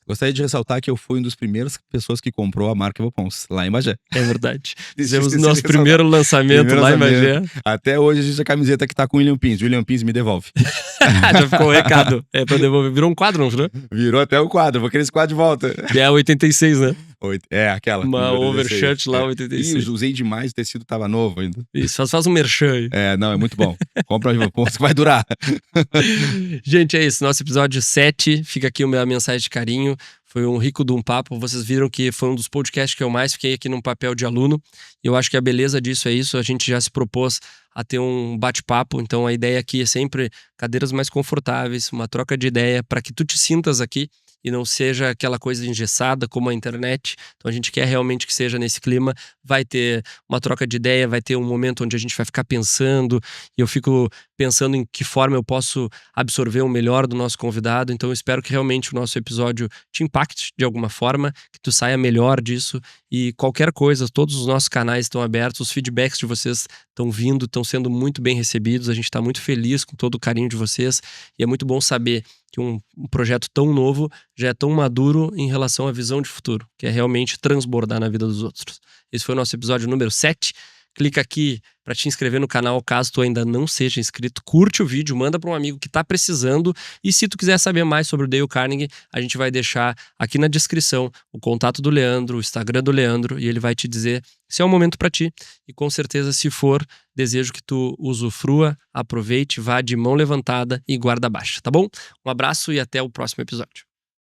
Gostaria de ressaltar que eu fui uma das primeiras pessoas que comprou a marca Evopons, lá em Bagé. É verdade. Fizemos Esqueci o de nosso ressaltar. primeiro lançamento Primeiro lá em lançamento. Bagé. Até hoje a gente a camiseta que tá com o William Pins. William Pins me devolve. Já ficou o recado. É pra devolver. Virou um quadro, não virou? Virou até o quadro, vou querer esse quadro de volta. Que é 86, né? É, aquela. Uma número overshirt 16. lá, É. 86. Ih, usei demais, o tecido tava novo ainda. Isso, faz um merchan aí. É, não, é muito bom. Compra o Evopons que vai durar. Gente, é isso. Nosso episódio 7. Fica aqui a minha mensagem de carinho. Foi um rico de um papo. Vocês viram que foi um dos podcasts que eu mais fiquei aqui num papel de aluno. E eu acho que a beleza disso é isso. A gente já se propôs a ter um bate-papo. Então a ideia aqui é sempre cadeiras mais confortáveis, uma troca de ideia para que tu te sintas aqui e não seja aquela coisa engessada como a internet. Então a gente quer realmente que seja nesse clima. Vai ter uma troca de ideia, vai ter um momento onde a gente vai ficar pensando, e eu fico pensando em que forma eu posso absorver o melhor do nosso convidado. Então eu espero que realmente o nosso episódio te impacte de alguma forma, que tu saia melhor disso. E qualquer coisa, todos os nossos canais estão abertos, os feedbacks de vocês estão vindo, estão sendo muito bem recebidos. A gente está muito feliz com todo o carinho de vocês, e é muito bom saber que um projeto tão novo já é tão maduro em relação à visão de futuro, que é realmente transbordar na vida dos outros. Esse foi o nosso episódio número 7. Clica aqui para te inscrever no canal, caso tu ainda não seja inscrito. Curte o vídeo, manda para um amigo que está precisando. E se tu quiser saber mais sobre o Dale Carnegie, a gente vai deixar aqui na descrição o contato do Leandro, o Instagram do Leandro, e ele vai te dizer se é o momento para ti. E com certeza, se for, desejo que tu usufrua, aproveite, vá de mão levantada e guarda baixa, tá bom? Um abraço e até o próximo episódio.